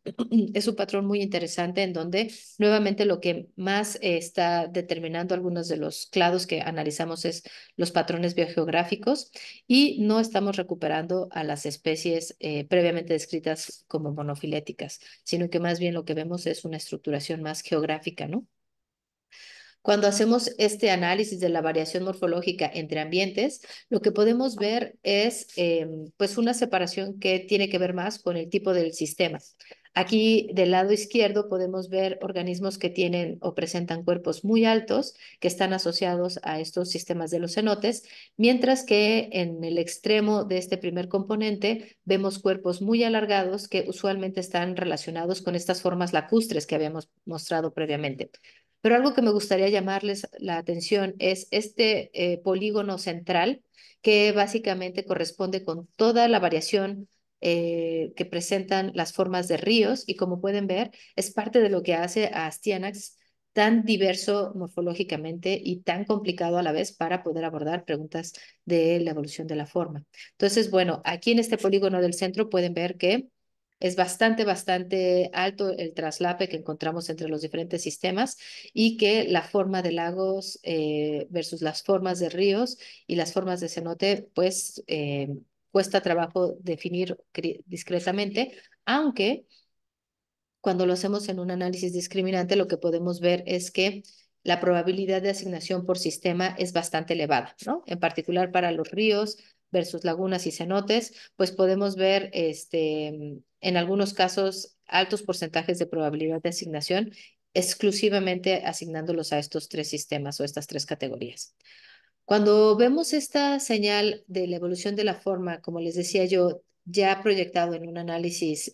es un patrón muy interesante en donde nuevamente lo que más está determinando algunos de los clados que analizamos es los patrones biogeográficos y no estamos recuperando a las especies previamente descritas como monofiléticas, sino que más bien lo que vemos es una estructuración más geográfica, ¿no? Cuando hacemos este análisis de la variación morfológica entre ambientes, lo que podemos ver es pues una separación que tiene que ver más con el tipo del sistema. Aquí del lado izquierdo podemos ver organismos que tienen o presentan cuerpos muy altos que están asociados a estos sistemas de los cenotes, mientras que en el extremo de este primer componente vemos cuerpos muy alargados que usualmente están relacionados con estas formas lacustres que habíamos mostrado previamente. Pero algo que me gustaría llamarles la atención es este polígono central que básicamente corresponde con toda la variación que presentan las formas de ríos y como pueden ver es parte de lo que hace a Astyanax tan diverso morfológicamente y tan complicado a la vez para poder abordar preguntas de la evolución de la forma. Entonces, bueno, aquí en este polígono del centro pueden ver que es bastante alto el traslape que encontramos entre los diferentes sistemas y que la forma de lagos versus las formas de ríos y las formas de cenote, pues cuesta trabajo definir discretamente, aunque cuando lo hacemos en un análisis discriminante, lo que podemos ver es que la probabilidad de asignación por sistema es bastante elevada, ¿no? En particular para los ríos versus lagunas y cenotes, pues podemos ver en algunos casos altos porcentajes de probabilidad de asignación exclusivamente asignándolos a estos tres sistemas o estas tres categorías. Cuando vemos esta señal de la evolución de la forma, como les decía yo, ya proyectado en un análisis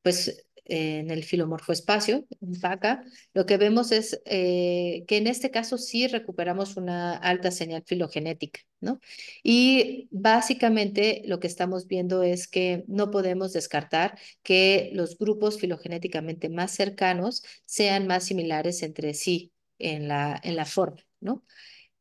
pues en el filomorfoespacio, en PACA, lo que vemos es que en este caso sí recuperamos una alta señal filogenética, ¿no? Y básicamente lo que estamos viendo es que no podemos descartar que los grupos filogenéticamente más cercanos sean más similares entre sí en la forma, ¿no?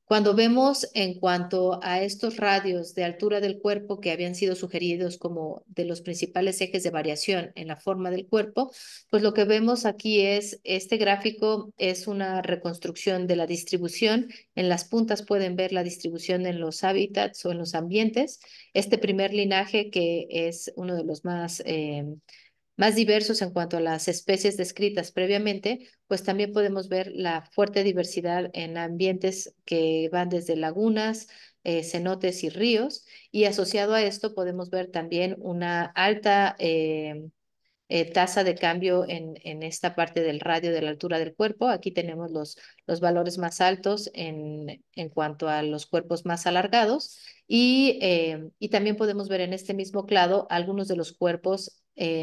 Cuando vemos en cuanto a estos radios de altura del cuerpo que habían sido sugeridos como de los principales ejes de variación en la forma del cuerpo, pues lo que vemos aquí es, este gráfico es una reconstrucción de la distribución. En las puntas pueden ver la distribución en los hábitats o en los ambientes. Este primer linaje, que es uno de los más diversos en cuanto a las especies descritas previamente, pues también podemos ver la fuerte diversidad en ambientes que van desde lagunas, cenotes y ríos, y asociado a esto podemos ver también una alta tasa de cambio en esta parte del radio de la altura del cuerpo. Aquí tenemos los valores más altos en cuanto a los cuerpos más alargados y también podemos ver en este mismo clado algunos de los cuerpos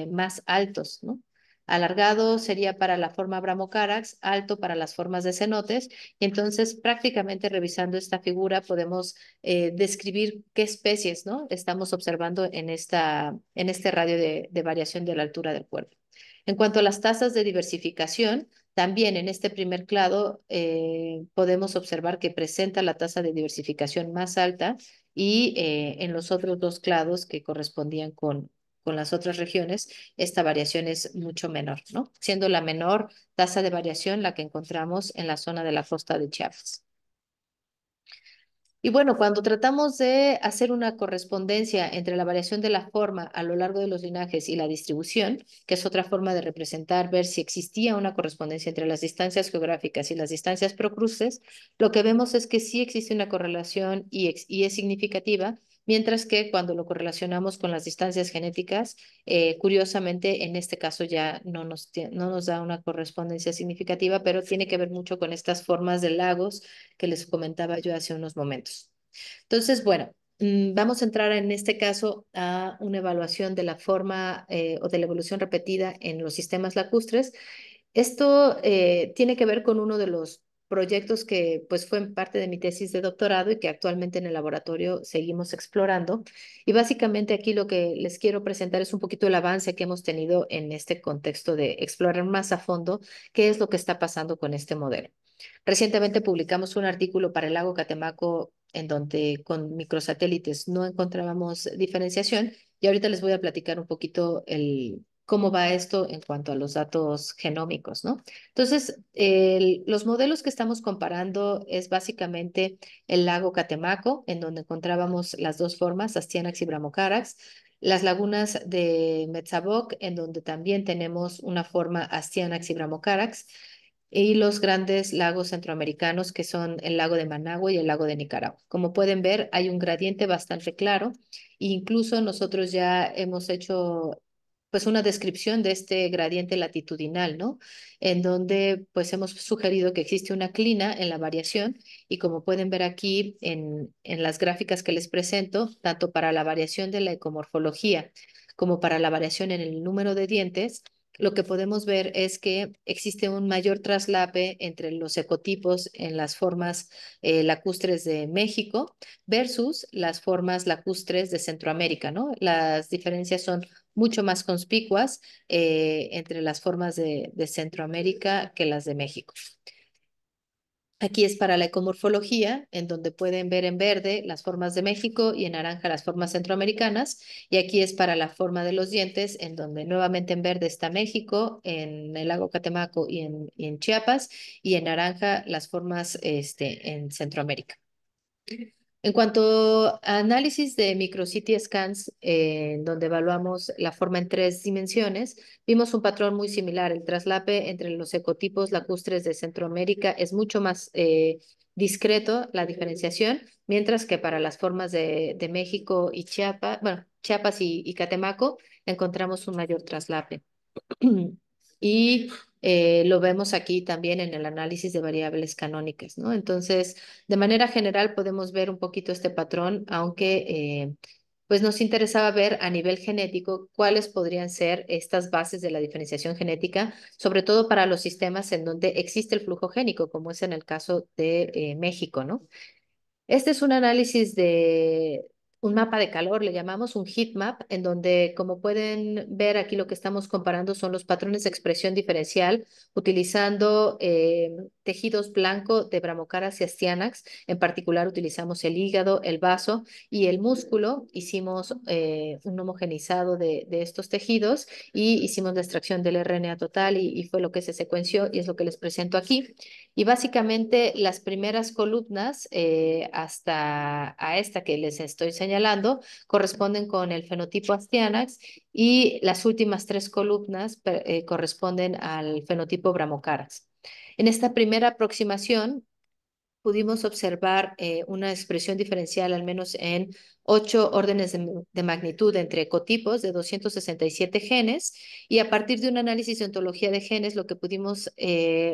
más altos, ¿no? Alargado sería para la forma Abramocarax, alto para las formas de cenotes. Y entonces, prácticamente revisando esta figura, podemos describir qué especies, ¿no? Estamos observando en este radio de variación de la altura del cuerpo. En cuanto a las tasas de diversificación, también en este primer clado podemos observar que presenta la tasa de diversificación más alta y en los otros dos clados que correspondían con las otras regiones, esta variación es mucho menor, ¿no? Siendo la menor tasa de variación la que encontramos en la zona de la costa de Chiapas. Y bueno, cuando tratamos de hacer una correspondencia entre la variación de la forma a lo largo de los linajes y la distribución, que es otra forma de representar, ver si existía una correspondencia entre las distancias geográficas y las distancias procruces, lo que vemos es que sí existe una correlación y es significativa, mientras que cuando lo correlacionamos con las distancias genéticas, curiosamente en este caso ya no nos da una correspondencia significativa, pero tiene que ver mucho con estas formas de lagos que les comentaba yo hace unos momentos. Entonces, bueno, vamos a entrar en este caso a una evaluación de la forma o de la evolución repetida en los sistemas lacustres. Esto tiene que ver con uno de los proyectos que pues fue parte de mi tesis de doctorado y que actualmente en el laboratorio seguimos explorando. Y básicamente aquí lo que les quiero presentar es un poquito el avance que hemos tenido en este contexto de explorar más a fondo qué es lo que está pasando con este modelo. Recientemente publicamos un artículo para el lago Catemaco en donde con microsatélites no encontrábamos diferenciación y ahorita les voy a platicar un poquito cómo va esto en cuanto a los datos genómicos, ¿no? Entonces, los modelos que estamos comparando es básicamente el lago Catemaco, en donde encontrábamos las dos formas, Astyanax y Bramocarax, las lagunas de Metzaboc, en donde también tenemos una forma Astyanax y Bramocarax, y los grandes lagos centroamericanos que son el lago de Managua y el lago de Nicaragua. Como pueden ver, hay un gradiente bastante claro e incluso nosotros ya hemos hecho pues una descripción de este gradiente latitudinal, ¿no? En donde pues hemos sugerido que existe una clina en la variación y como pueden ver aquí en las gráficas que les presento, tanto para la variación de la ecomorfología como para la variación en el número de dientes, lo que podemos ver es que existe un mayor traslape entre los ecotipos en las formas lacustres de México versus las formas lacustres de Centroamérica, ¿no? Las diferencias son mucho más conspicuas entre las formas de Centroamérica que las de México. Aquí es para la ecomorfología, en donde pueden ver en verde las formas de México y en naranja las formas centroamericanas. Y aquí es para la forma de los dientes, en donde nuevamente en verde está México, en el lago Catemaco y en Chiapas, y en naranja las formas en Centroamérica. En cuanto a análisis de microCT scans, donde evaluamos la forma en 3 dimensiones, vimos un patrón muy similar. El traslape entre los ecotipos lacustres de Centroamérica es mucho más discreto, la diferenciación, mientras que para las formas de México y Chiapas, bueno, Chiapas y Catemaco, encontramos un mayor traslape. Y lo vemos aquí también en el análisis de variables canónicas, ¿no? Entonces, de manera general podemos ver un poquito este patrón, aunque pues nos interesaba ver a nivel genético cuáles podrían ser estas bases de la diferenciación genética, sobre todo para los sistemas en donde existe el flujo génico, como es en el caso de México, ¿no? Este es un análisis de un mapa de calor, le llamamos un heat map, en donde, como pueden ver aquí, lo que estamos comparando son los patrones de expresión diferencial utilizando tejidos blanco de Bramocaras y Astyanax. En particular, utilizamos el hígado, el vaso y el músculo. Hicimos un homogenizado de estos tejidos y hicimos la extracción del RNA total y fue lo que se secuenció y es lo que les presento aquí. Y básicamente las primeras columnas hasta a esta que les estoy señalando corresponden con el fenotipo Astyanax y las últimas 3 columnas corresponden al fenotipo Bramocaras. En esta primera aproximación pudimos observar una expresión diferencial al menos en 8 órdenes de magnitud entre ecotipos de 267 genes y a partir de un análisis de ontología de genes lo que pudimos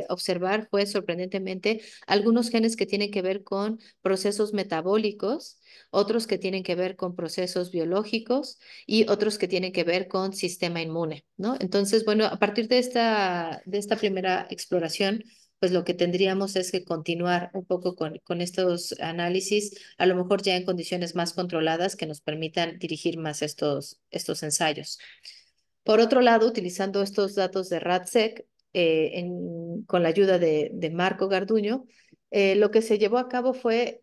observar fue sorprendentemente algunos genes que tienen que ver con procesos metabólicos, otros que tienen que ver con procesos biológicos y otros que tienen que ver con sistema inmune, ¿no? Entonces, bueno, a partir de esta primera exploración, pues lo que tendríamos es que continuar un poco con estos análisis, a lo mejor ya en condiciones más controladas que nos permitan dirigir más estos ensayos. Por otro lado, utilizando estos datos de RADSEC, con la ayuda de Marco Garduño, lo que se llevó a cabo fue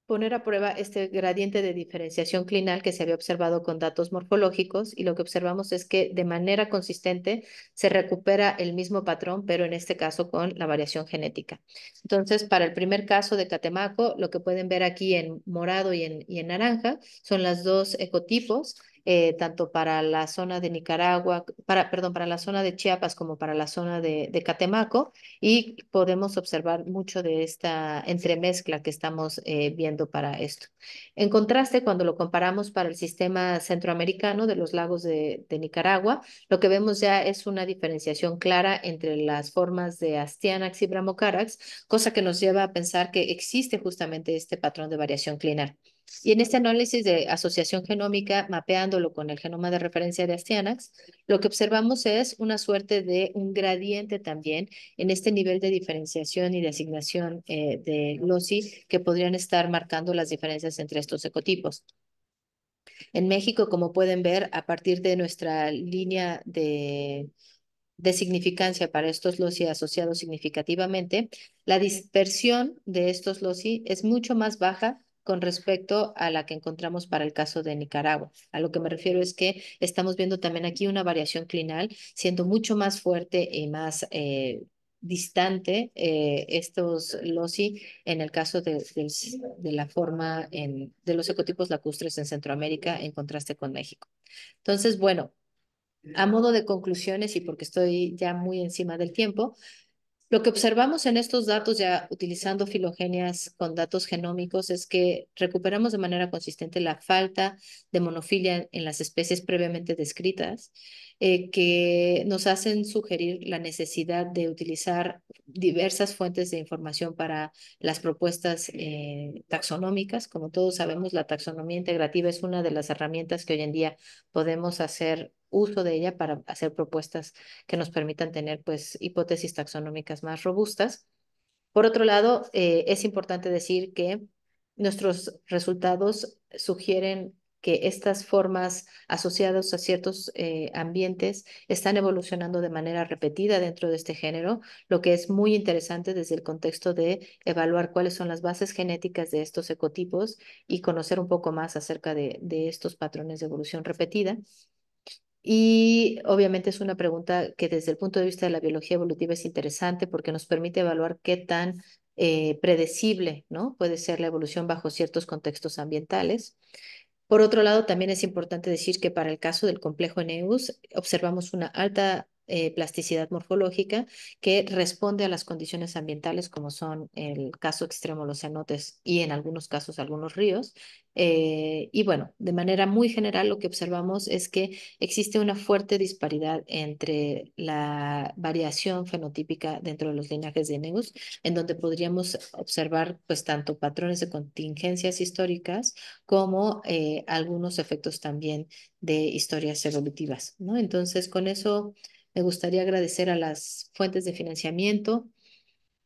poner a prueba este gradiente de diferenciación clinal que se había observado con datos morfológicos y lo que observamos es que de manera consistente se recupera el mismo patrón, pero en este caso con la variación genética. Entonces, para el primer caso de Catemaco, lo que pueden ver aquí en morado y en naranja son las dos ecotipos. Tanto para la zona de Nicaragua, perdón, para la zona de Chiapas como para la zona de Catemaco, y podemos observar mucho de esta entremezcla que estamos viendo para esto. En contraste, cuando lo comparamos para el sistema centroamericano de los lagos de Nicaragua, lo que vemos ya es una diferenciación clara entre las formas de Astyanax y Bramocharax, cosa que nos lleva a pensar que existe justamente este patrón de variación clinal. Y en este análisis de asociación genómica, mapeándolo con el genoma de referencia de Astyanax, lo que observamos es una suerte de un gradiente también en este nivel de diferenciación y de asignación de LOCI que podrían estar marcando las diferencias entre estos ecotipos. En México, como pueden ver, a partir de nuestra línea de significancia para estos LOCI asociados significativamente, la dispersión de estos LOCI es mucho más baja con respecto a la que encontramos para el caso de Nicaragua. A lo que me refiero es que estamos viendo también aquí una variación clinal, siendo mucho más fuerte y más distante estos LOCI en el caso de la forma de los ecotipos lacustres en Centroamérica en contraste con México. Entonces, bueno, a modo de conclusiones y porque estoy ya muy encima del tiempo, lo que observamos en estos datos, ya utilizando filogenias con datos genómicos, es que recuperamos de manera consistente la falta de monofilia en las especies previamente descritas, que nos hacen sugerir la necesidad de utilizar diversas fuentes de información para las propuestas taxonómicas. Como todos sabemos, la taxonomía integrativa es una de las herramientas que hoy en día podemos hacer uso de ella para hacer propuestas que nos permitan tener pues hipótesis taxonómicas más robustas. Por otro lado, es importante decir que nuestros resultados sugieren que estas formas asociadas a ciertos ambientes están evolucionando de manera repetida dentro de este género, lo que es muy interesante desde el contexto de evaluar cuáles son las bases genéticas de estos ecotipos y conocer un poco más acerca de estos patrones de evolución repetida. Y obviamente es una pregunta que desde el punto de vista de la biología evolutiva es interesante porque nos permite evaluar qué tan predecible, ¿no? Puede ser la evolución bajo ciertos contextos ambientales. Por otro lado, también es importante decir que para el caso del complejo Eneus observamos una alta plasticidad morfológica que responde a las condiciones ambientales, como son el caso extremo los cenotes y en algunos casos algunos ríos. Y bueno, de manera muy general lo que observamos es que existe una fuerte disparidad entre la variación fenotípica dentro de los linajes de Eneus, en donde podríamos observar pues tanto patrones de contingencias históricas como algunos efectos también de historias evolutivas, ¿no? Entonces, con eso me gustaría agradecer a las fuentes de financiamiento.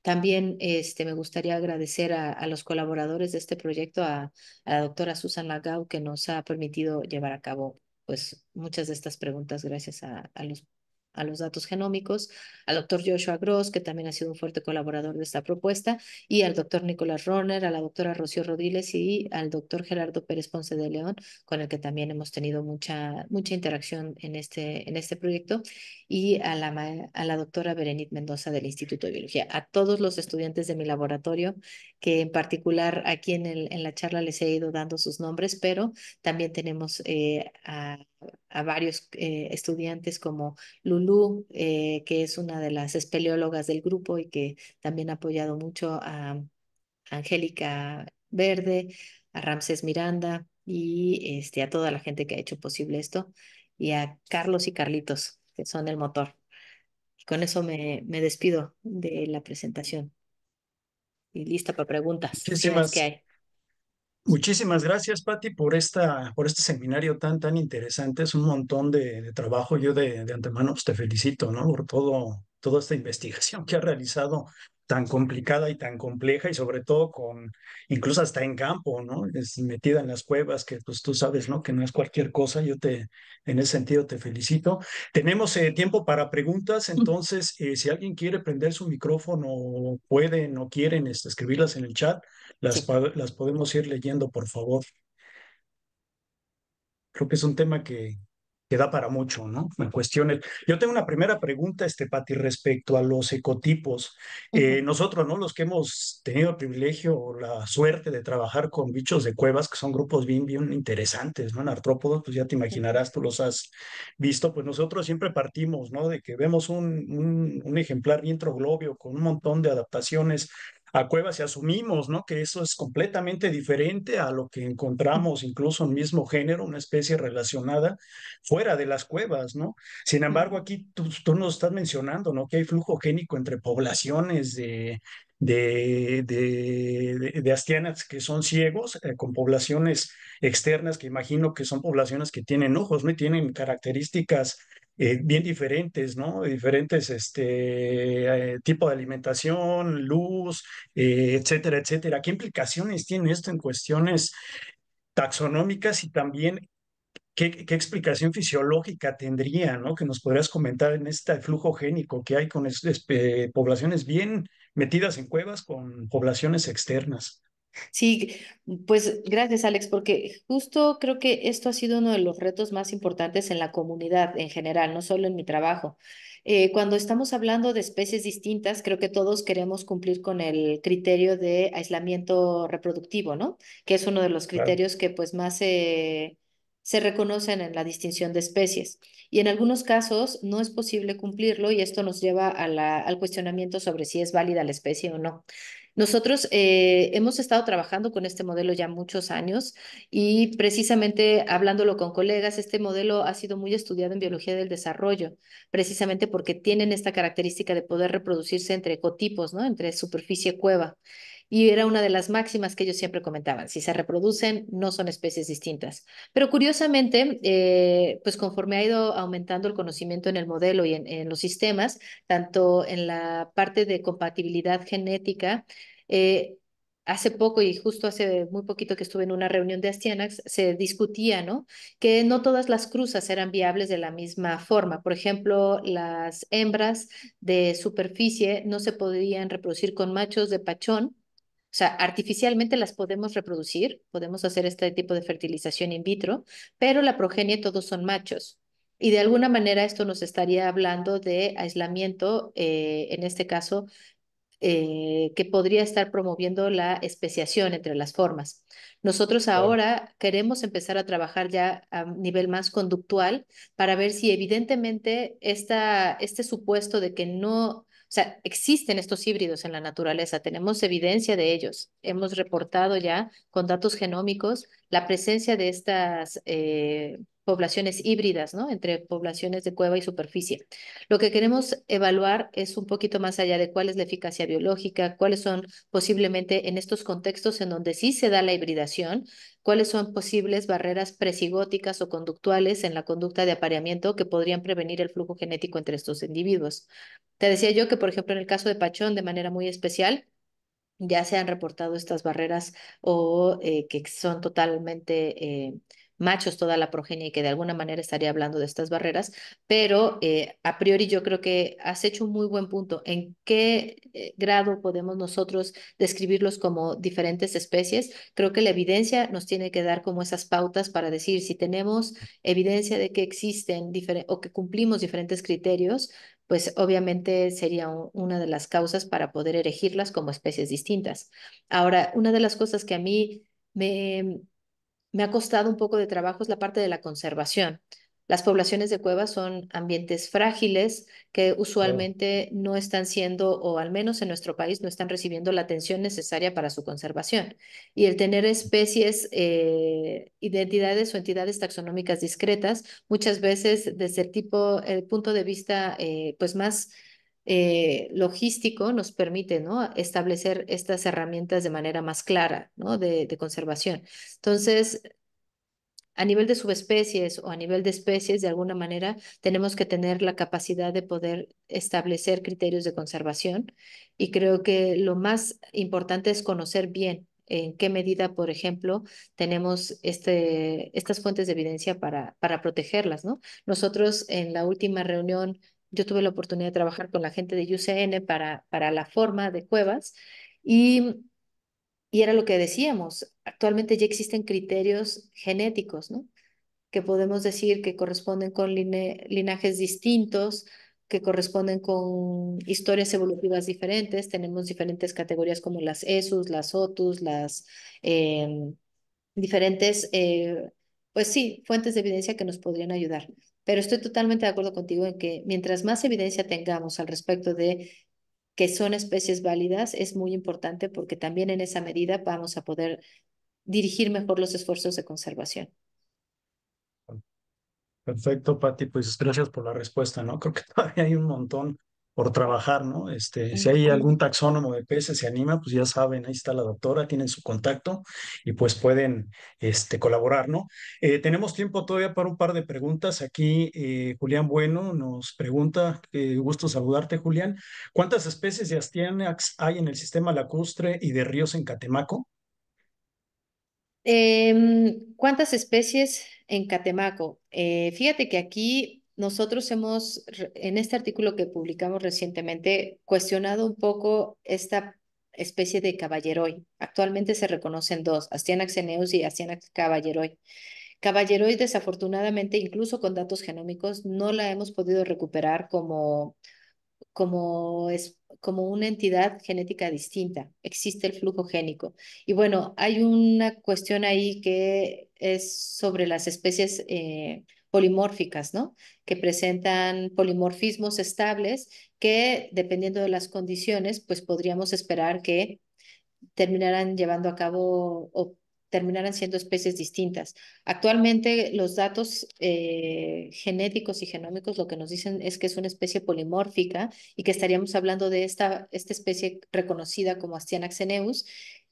También me gustaría agradecer a los colaboradores de este proyecto, a la doctora Susan Lagau, que nos ha permitido llevar a cabo pues, muchas de estas preguntas gracias a los datos genómicos, al doctor Joshua Gross, que también ha sido un fuerte colaborador de esta propuesta, y al doctor Nicolás Roner, a la doctora Rocío Rodiles y al doctor Gerardo Pérez Ponce de León, con el que también hemos tenido mucha interacción en este proyecto, y a la doctora Berenice Mendoza del Instituto de Biología, a todos los estudiantes de mi laboratorio, que en particular aquí en la charla les he ido dando sus nombres, pero también tenemos a varios estudiantes como Lulú, que es una de las espeleólogas del grupo y que también ha apoyado mucho a Angélica Verde, a Ramsés Miranda y a toda la gente que ha hecho posible esto, y a Carlos y Carlitos, que son el motor. Y con eso me despido de la presentación y lista para preguntas, si es que Muchísimas, hay. muchísimas gracias, Patti, por este seminario tan interesante. Es un montón de trabajo. Yo de antemano pues, te felicito, ¿no? Por toda esta investigación que has realizado tan complicada y tan compleja y sobre todo incluso hasta en campo, ¿no? Metida en las cuevas, que pues tú sabes, ¿no? Que no es cualquier cosa. En ese sentido, te felicito. Tenemos tiempo para preguntas, entonces, si alguien quiere prender su micrófono, pueden o quieren escribirlas en el chat. Sí. Las podemos ir leyendo, por favor. Creo que es un tema que da para mucho, ¿no? En cuestiones. Yo tengo una primera pregunta, Pati, respecto a los ecotipos. Ujú, Nosotros, ¿no? Los que hemos tenido el privilegio o la suerte de trabajar con bichos de cuevas, que son grupos bien interesantes, ¿no? En artrópodos, pues ya te ujú, imaginarás, tú los has visto, pues nosotros siempre partimos, ¿no? De que vemos un ejemplar bien troglobio con un montón de adaptaciones a cuevas y asumimos, ¿no? Que eso es completamente diferente a lo que encontramos incluso en mismo género, una especie relacionada fuera de las cuevas, ¿no? Sin embargo, ujú, aquí tú nos estás mencionando, ¿no? Que hay flujo génico entre poblaciones de astianas que son ciegos, con poblaciones externas que imagino que son poblaciones que tienen ojos, ¿no? Y tienen características bien diferentes, ¿no? Diferentes tipo de alimentación, luz, etcétera. ¿Qué implicaciones tiene esto en cuestiones taxonómicas y también qué explicación fisiológica tendría, ¿no? Que nos podrías comentar en este flujo génico que hay con poblaciones bien metidas en cuevas con poblaciones externas. sí, pues gracias, Alex, porque justo creo que esto ha sido uno de los retos más importantes en la comunidad en general, no solo en mi trabajo. Cuando estamos hablando de especies distintas, creo que todos queremos cumplir con el criterio de aislamiento reproductivo, ¿no? Que es uno de los Claro. criterios que pues más se reconocen en la distinción de especies. Y en algunos casos no es posible cumplirlo y esto nos lleva a al cuestionamiento sobre si es válida la especie o no. Nosotros hemos estado trabajando con este modelo ya muchos años y precisamente hablándolo con colegas, este modelo ha sido muy estudiado en biología del desarrollo, precisamente porque tienen esta característica de poder reproducirse entre ecotipos, ¿no? Entre superficie cueva. Y era una de las máximas que ellos siempre comentaban, si se reproducen, no son especies distintas. Pero curiosamente, pues conforme ha ido aumentando el conocimiento en el modelo y en los sistemas, tanto en la parte de compatibilidad genética, eh, hace poco y justo hace muy poquito que estuve en una reunión de Astyanax, se discutía, ¿no? Que no todas las cruzas eran viables de la misma forma. Por ejemplo, las hembras de superficie no se podían reproducir con machos de pachón. O sea, artificialmente las podemos reproducir, podemos hacer este tipo de fertilización in vitro, pero la progenie todos son machos. Y de alguna manera esto nos estaría hablando de aislamiento, en este caso que podría estar promoviendo la especiación entre las formas. Nosotros Claro. ahora queremos empezar a trabajar ya a nivel más conductual para ver si evidentemente este supuesto de que no, o sea, existen estos híbridos en la naturaleza, tenemos evidencia de ellos, hemos reportado ya con datos genómicos la presencia de estas poblaciones híbridas, ¿no? Entre poblaciones de cueva y superficie. Lo que queremos evaluar es un poquito más allá de cuál es la eficacia biológica, cuáles son posiblemente en estos contextos en donde sí se da la hibridación, cuáles son posibles barreras presigóticas o conductuales en la conducta de apareamiento que podrían prevenir el flujo genético entre estos individuos. Te decía yo que, por ejemplo, en el caso de Pachón, de manera muy especial, ya se han reportado estas barreras o que son totalmente machos toda la progenie y que de alguna manera estaría hablando de estas barreras, pero a priori yo creo que has hecho un muy buen punto. ¿En qué grado podemos nosotros describirlos como diferentes especies? Creo que la evidencia nos tiene que dar como esas pautas para decir si tenemos evidencia de que existen o que cumplimos diferentes criterios, pues obviamente sería una de las causas para poder elegirlas como especies distintas. Ahora, una de las cosas que a mí me, me ha costado un poco de trabajo es la parte de la conservación. Las poblaciones de cuevas son ambientes frágiles que Claro. usualmente no están siendo, o al menos en nuestro país, no están recibiendo la atención necesaria para su conservación. Y el tener especies, identidades o entidades taxonómicas discretas, muchas veces desde el punto de vista pues más logístico, nos permite, ¿no? Establecer estas herramientas de manera más clara, ¿no? De conservación. Entonces, a nivel de subespecies o a nivel de especies, de alguna manera, tenemos que tener la capacidad de poder establecer criterios de conservación. Y creo que lo más importante es conocer bien en qué medida, por ejemplo, tenemos estas fuentes de evidencia para protegerlas, ¿no? Nosotros en la última reunión, yo tuve la oportunidad de trabajar con la gente de UCN para la forma de cuevas y era lo que decíamos, actualmente ya existen criterios genéticos, ¿no? Que podemos decir que corresponden con linajes distintos, que corresponden con historias evolutivas diferentes. Tenemos diferentes categorías como las ESUS, las OTUS, las diferentes, pues sí, fuentes de evidencia que nos podrían ayudar. Pero estoy totalmente de acuerdo contigo en que mientras más evidencia tengamos al respecto de que son especies válidas, es muy importante porque también en esa medida vamos a poder dirigir mejor los esfuerzos de conservación. Perfecto, Pati, pues gracias por la respuesta, ¿no? Creo que todavía hay un montón por trabajar, ¿no? Si hay Ujú. algún taxónomo de peces se anima, pues ya saben, ahí está la doctora, tienen su contacto y pues pueden, colaborar, ¿no? Tenemos tiempo todavía para un par de preguntas. Aquí Julián Bueno nos pregunta, gusto saludarte, Julián. ¿Cuántas especies de Astyanax hay en el sistema lacustre y de ríos en Catemaco? ¿Cuántas especies en Catemaco? Fíjate que aquí nosotros hemos, en este artículo que publicamos recientemente, cuestionado un poco esta especie de caballeroy. Actualmente se reconocen dos, Astyanax ceneus y Astyanax caballeroy. Caballeroy, desafortunadamente, incluso con datos genómicos, no la hemos podido recuperar como una entidad genética distinta. Existe el flujo génico. Y bueno, hay una cuestión ahí que es sobre las especies polimórficas, ¿no? Que presentan polimorfismos estables que, dependiendo de las condiciones, pues podríamos esperar que terminarán llevando a cabo o terminaran siendo especies distintas. Actualmente los datos genéticos y genómicos lo que nos dicen es que es una especie polimórfica y que estaríamos hablando de esta especie reconocida como Astyanax ceneus.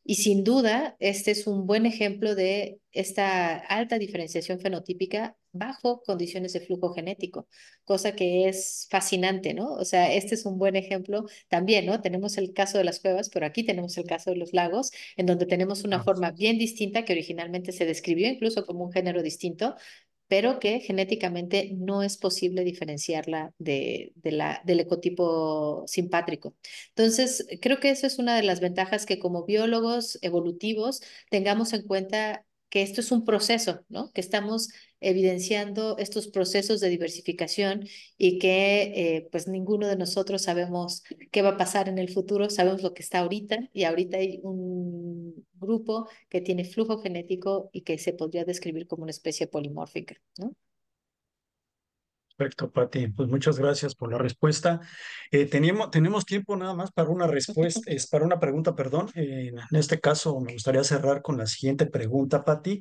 Y sin duda, este es un buen ejemplo de esta alta diferenciación fenotípica bajo condiciones de flujo genético, cosa que es fascinante, ¿no? O sea, este es un buen ejemplo también, ¿no? Tenemos el caso de las cuevas, pero aquí tenemos el caso de los lagos, en donde tenemos una Ah, forma bien distinta que originalmente se describió incluso como un género distinto, pero que genéticamente no es posible diferenciarla del ecotipo simpátrico. Entonces, creo que eso es una de las ventajas que como biólogos evolutivos tengamos en cuenta que esto es un proceso, ¿no? Que estamos evidenciando estos procesos de diversificación y que pues ninguno de nosotros sabemos qué va a pasar en el futuro, sabemos lo que está ahorita y ahorita hay un grupo que tiene flujo genético y que se podría describir como una especie polimórfica, ¿no? perfecto, Pati. Pues muchas gracias por la respuesta. Tenemos tiempo nada más para una respuesta, es para una pregunta, perdón. En este caso, me gustaría cerrar con la siguiente pregunta, Pati,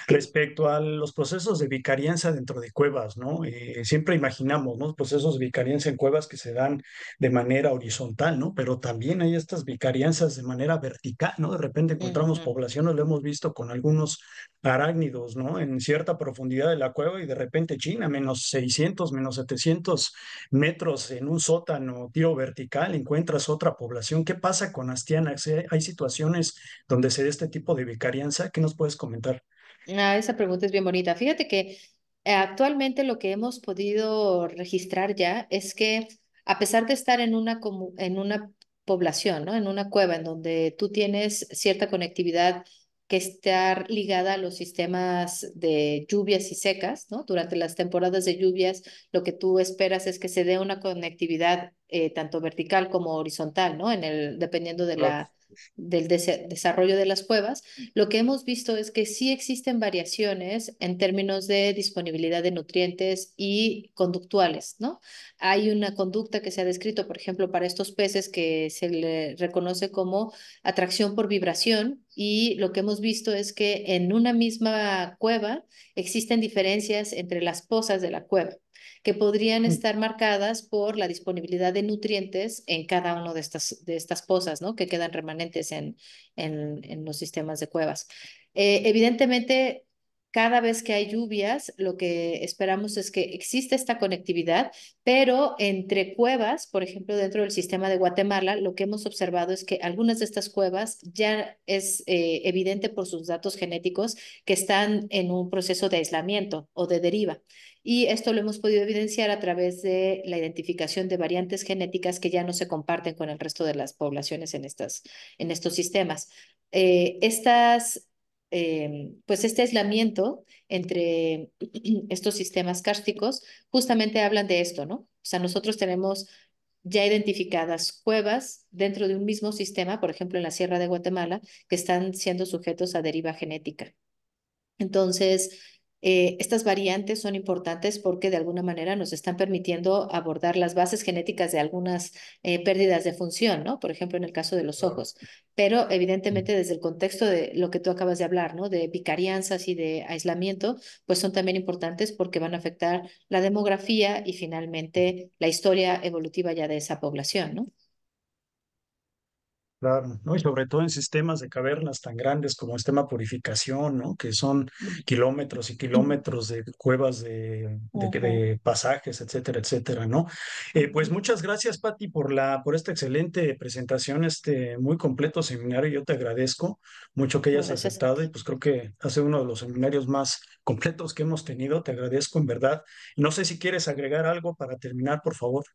Sí. respecto a los procesos de vicarianza dentro de cuevas, ¿no? Siempre imaginamos, ¿no? Procesos de vicarianza en cuevas que se dan de manera horizontal, ¿no? Pero también hay estas vicarianzas de manera vertical, ¿no? De repente encontramos Ujú. poblaciones, lo hemos visto con algunos arácnidos, ¿no? En cierta profundidad de la cueva y de repente China, -600, -700 metros en un sótano, tiro vertical, encuentras otra población. ¿Qué pasa con Astyanax? ¿Hay situaciones donde se da este tipo de vicarianza? ¿Qué nos puedes comentar? Ah, esa pregunta es bien bonita. Fíjate que actualmente lo que hemos podido registrar ya es que a pesar de estar en una población, ¿no? En una cueva en donde tú tienes cierta conectividad que está ligada a los sistemas de lluvias y secas, ¿no? Durante las temporadas de lluvias, lo que tú esperas es que se dé una conectividad tanto vertical como horizontal, ¿no? Dependiendo de Claro. del desarrollo de las cuevas. Lo que hemos visto es que sí existen variaciones en términos de disponibilidad de nutrientes y conductuales, ¿no? Hay una conducta que se ha descrito, por ejemplo, para estos peces que se le reconoce como atracción por vibración y lo que hemos visto es que en una misma cueva existen diferencias entre las pozas de la cueva que podrían estar marcadas por la disponibilidad de nutrientes en cada una de estas pozas, ¿no? Que quedan remanentes en los sistemas de cuevas. Evidentemente, cada vez que hay lluvias, lo que esperamos es que existe esta conectividad, pero entre cuevas, por ejemplo, dentro del sistema de Guatemala, lo que hemos observado es que algunas de estas cuevas ya es evidente por sus datos genéticos que están en un proceso de aislamiento o de deriva. Y esto lo hemos podido evidenciar a través de la identificación de variantes genéticas que ya no se comparten con el resto de las poblaciones en estos sistemas. Pues este aislamiento entre estos sistemas kársticos justamente hablan de esto, ¿no? O sea, nosotros tenemos ya identificadas cuevas dentro de un mismo sistema, por ejemplo, en la Sierra de Guatemala, que están siendo sujetos a deriva genética. Entonces, estas variantes son importantes porque de alguna manera nos están permitiendo abordar las bases genéticas de algunas pérdidas de función, ¿no? Por ejemplo, en el caso de los Claro. ojos. Pero evidentemente desde el contexto de lo que tú acabas de hablar, ¿no? De vicarianzas y de aislamiento, pues son también importantes porque van a afectar la demografía y finalmente la historia evolutiva ya de esa población, ¿no? Claro, ¿no? Y sobre todo en sistemas de cavernas tan grandes como sistema purificación, ¿no? Que son kilómetros y kilómetros de cuevas Ujú, de pasajes, etcétera, etcétera, ¿no? Pues ujú. muchas gracias, Pati, por esta excelente presentación, este muy completo seminario. Yo te agradezco mucho que hayas Gracias a aceptado y ti. pues creo que ha sido uno de los seminarios más completos que hemos tenido. Te agradezco en verdad. No sé si quieres agregar algo para terminar, por favor.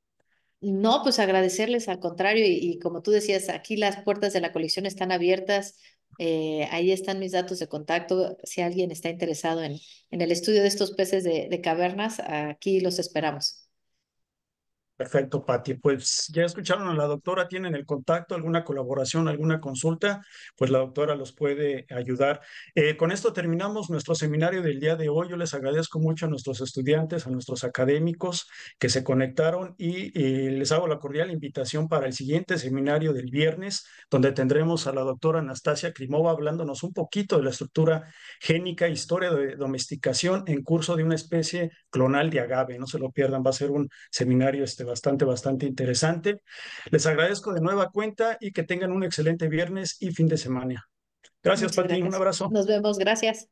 No, pues agradecerles al contrario y como tú decías, aquí las puertas de la colección están abiertas, ahí están mis datos de contacto, si alguien está interesado en el estudio de estos peces de cavernas, aquí los esperamos. Perfecto, Pati. Pues ya escucharon a la doctora, tienen el contacto, alguna colaboración, alguna consulta, pues la doctora los puede ayudar. Con esto terminamos nuestro seminario del día de hoy. Yo les agradezco mucho a nuestros estudiantes, a nuestros académicos que se conectaron y les hago la cordial invitación para el siguiente seminario del viernes, donde tendremos a la doctora Anastasia Krimova hablándonos un poquito de la estructura génica, historia de domesticación en curso de una especie clonal de agave. No se lo pierdan, va a ser un seminario bastante interesante. Les agradezco de nueva cuenta y que tengan un excelente viernes y fin de semana. Gracias, Muchas Pati. Un gracias. abrazo. Nos vemos. Gracias.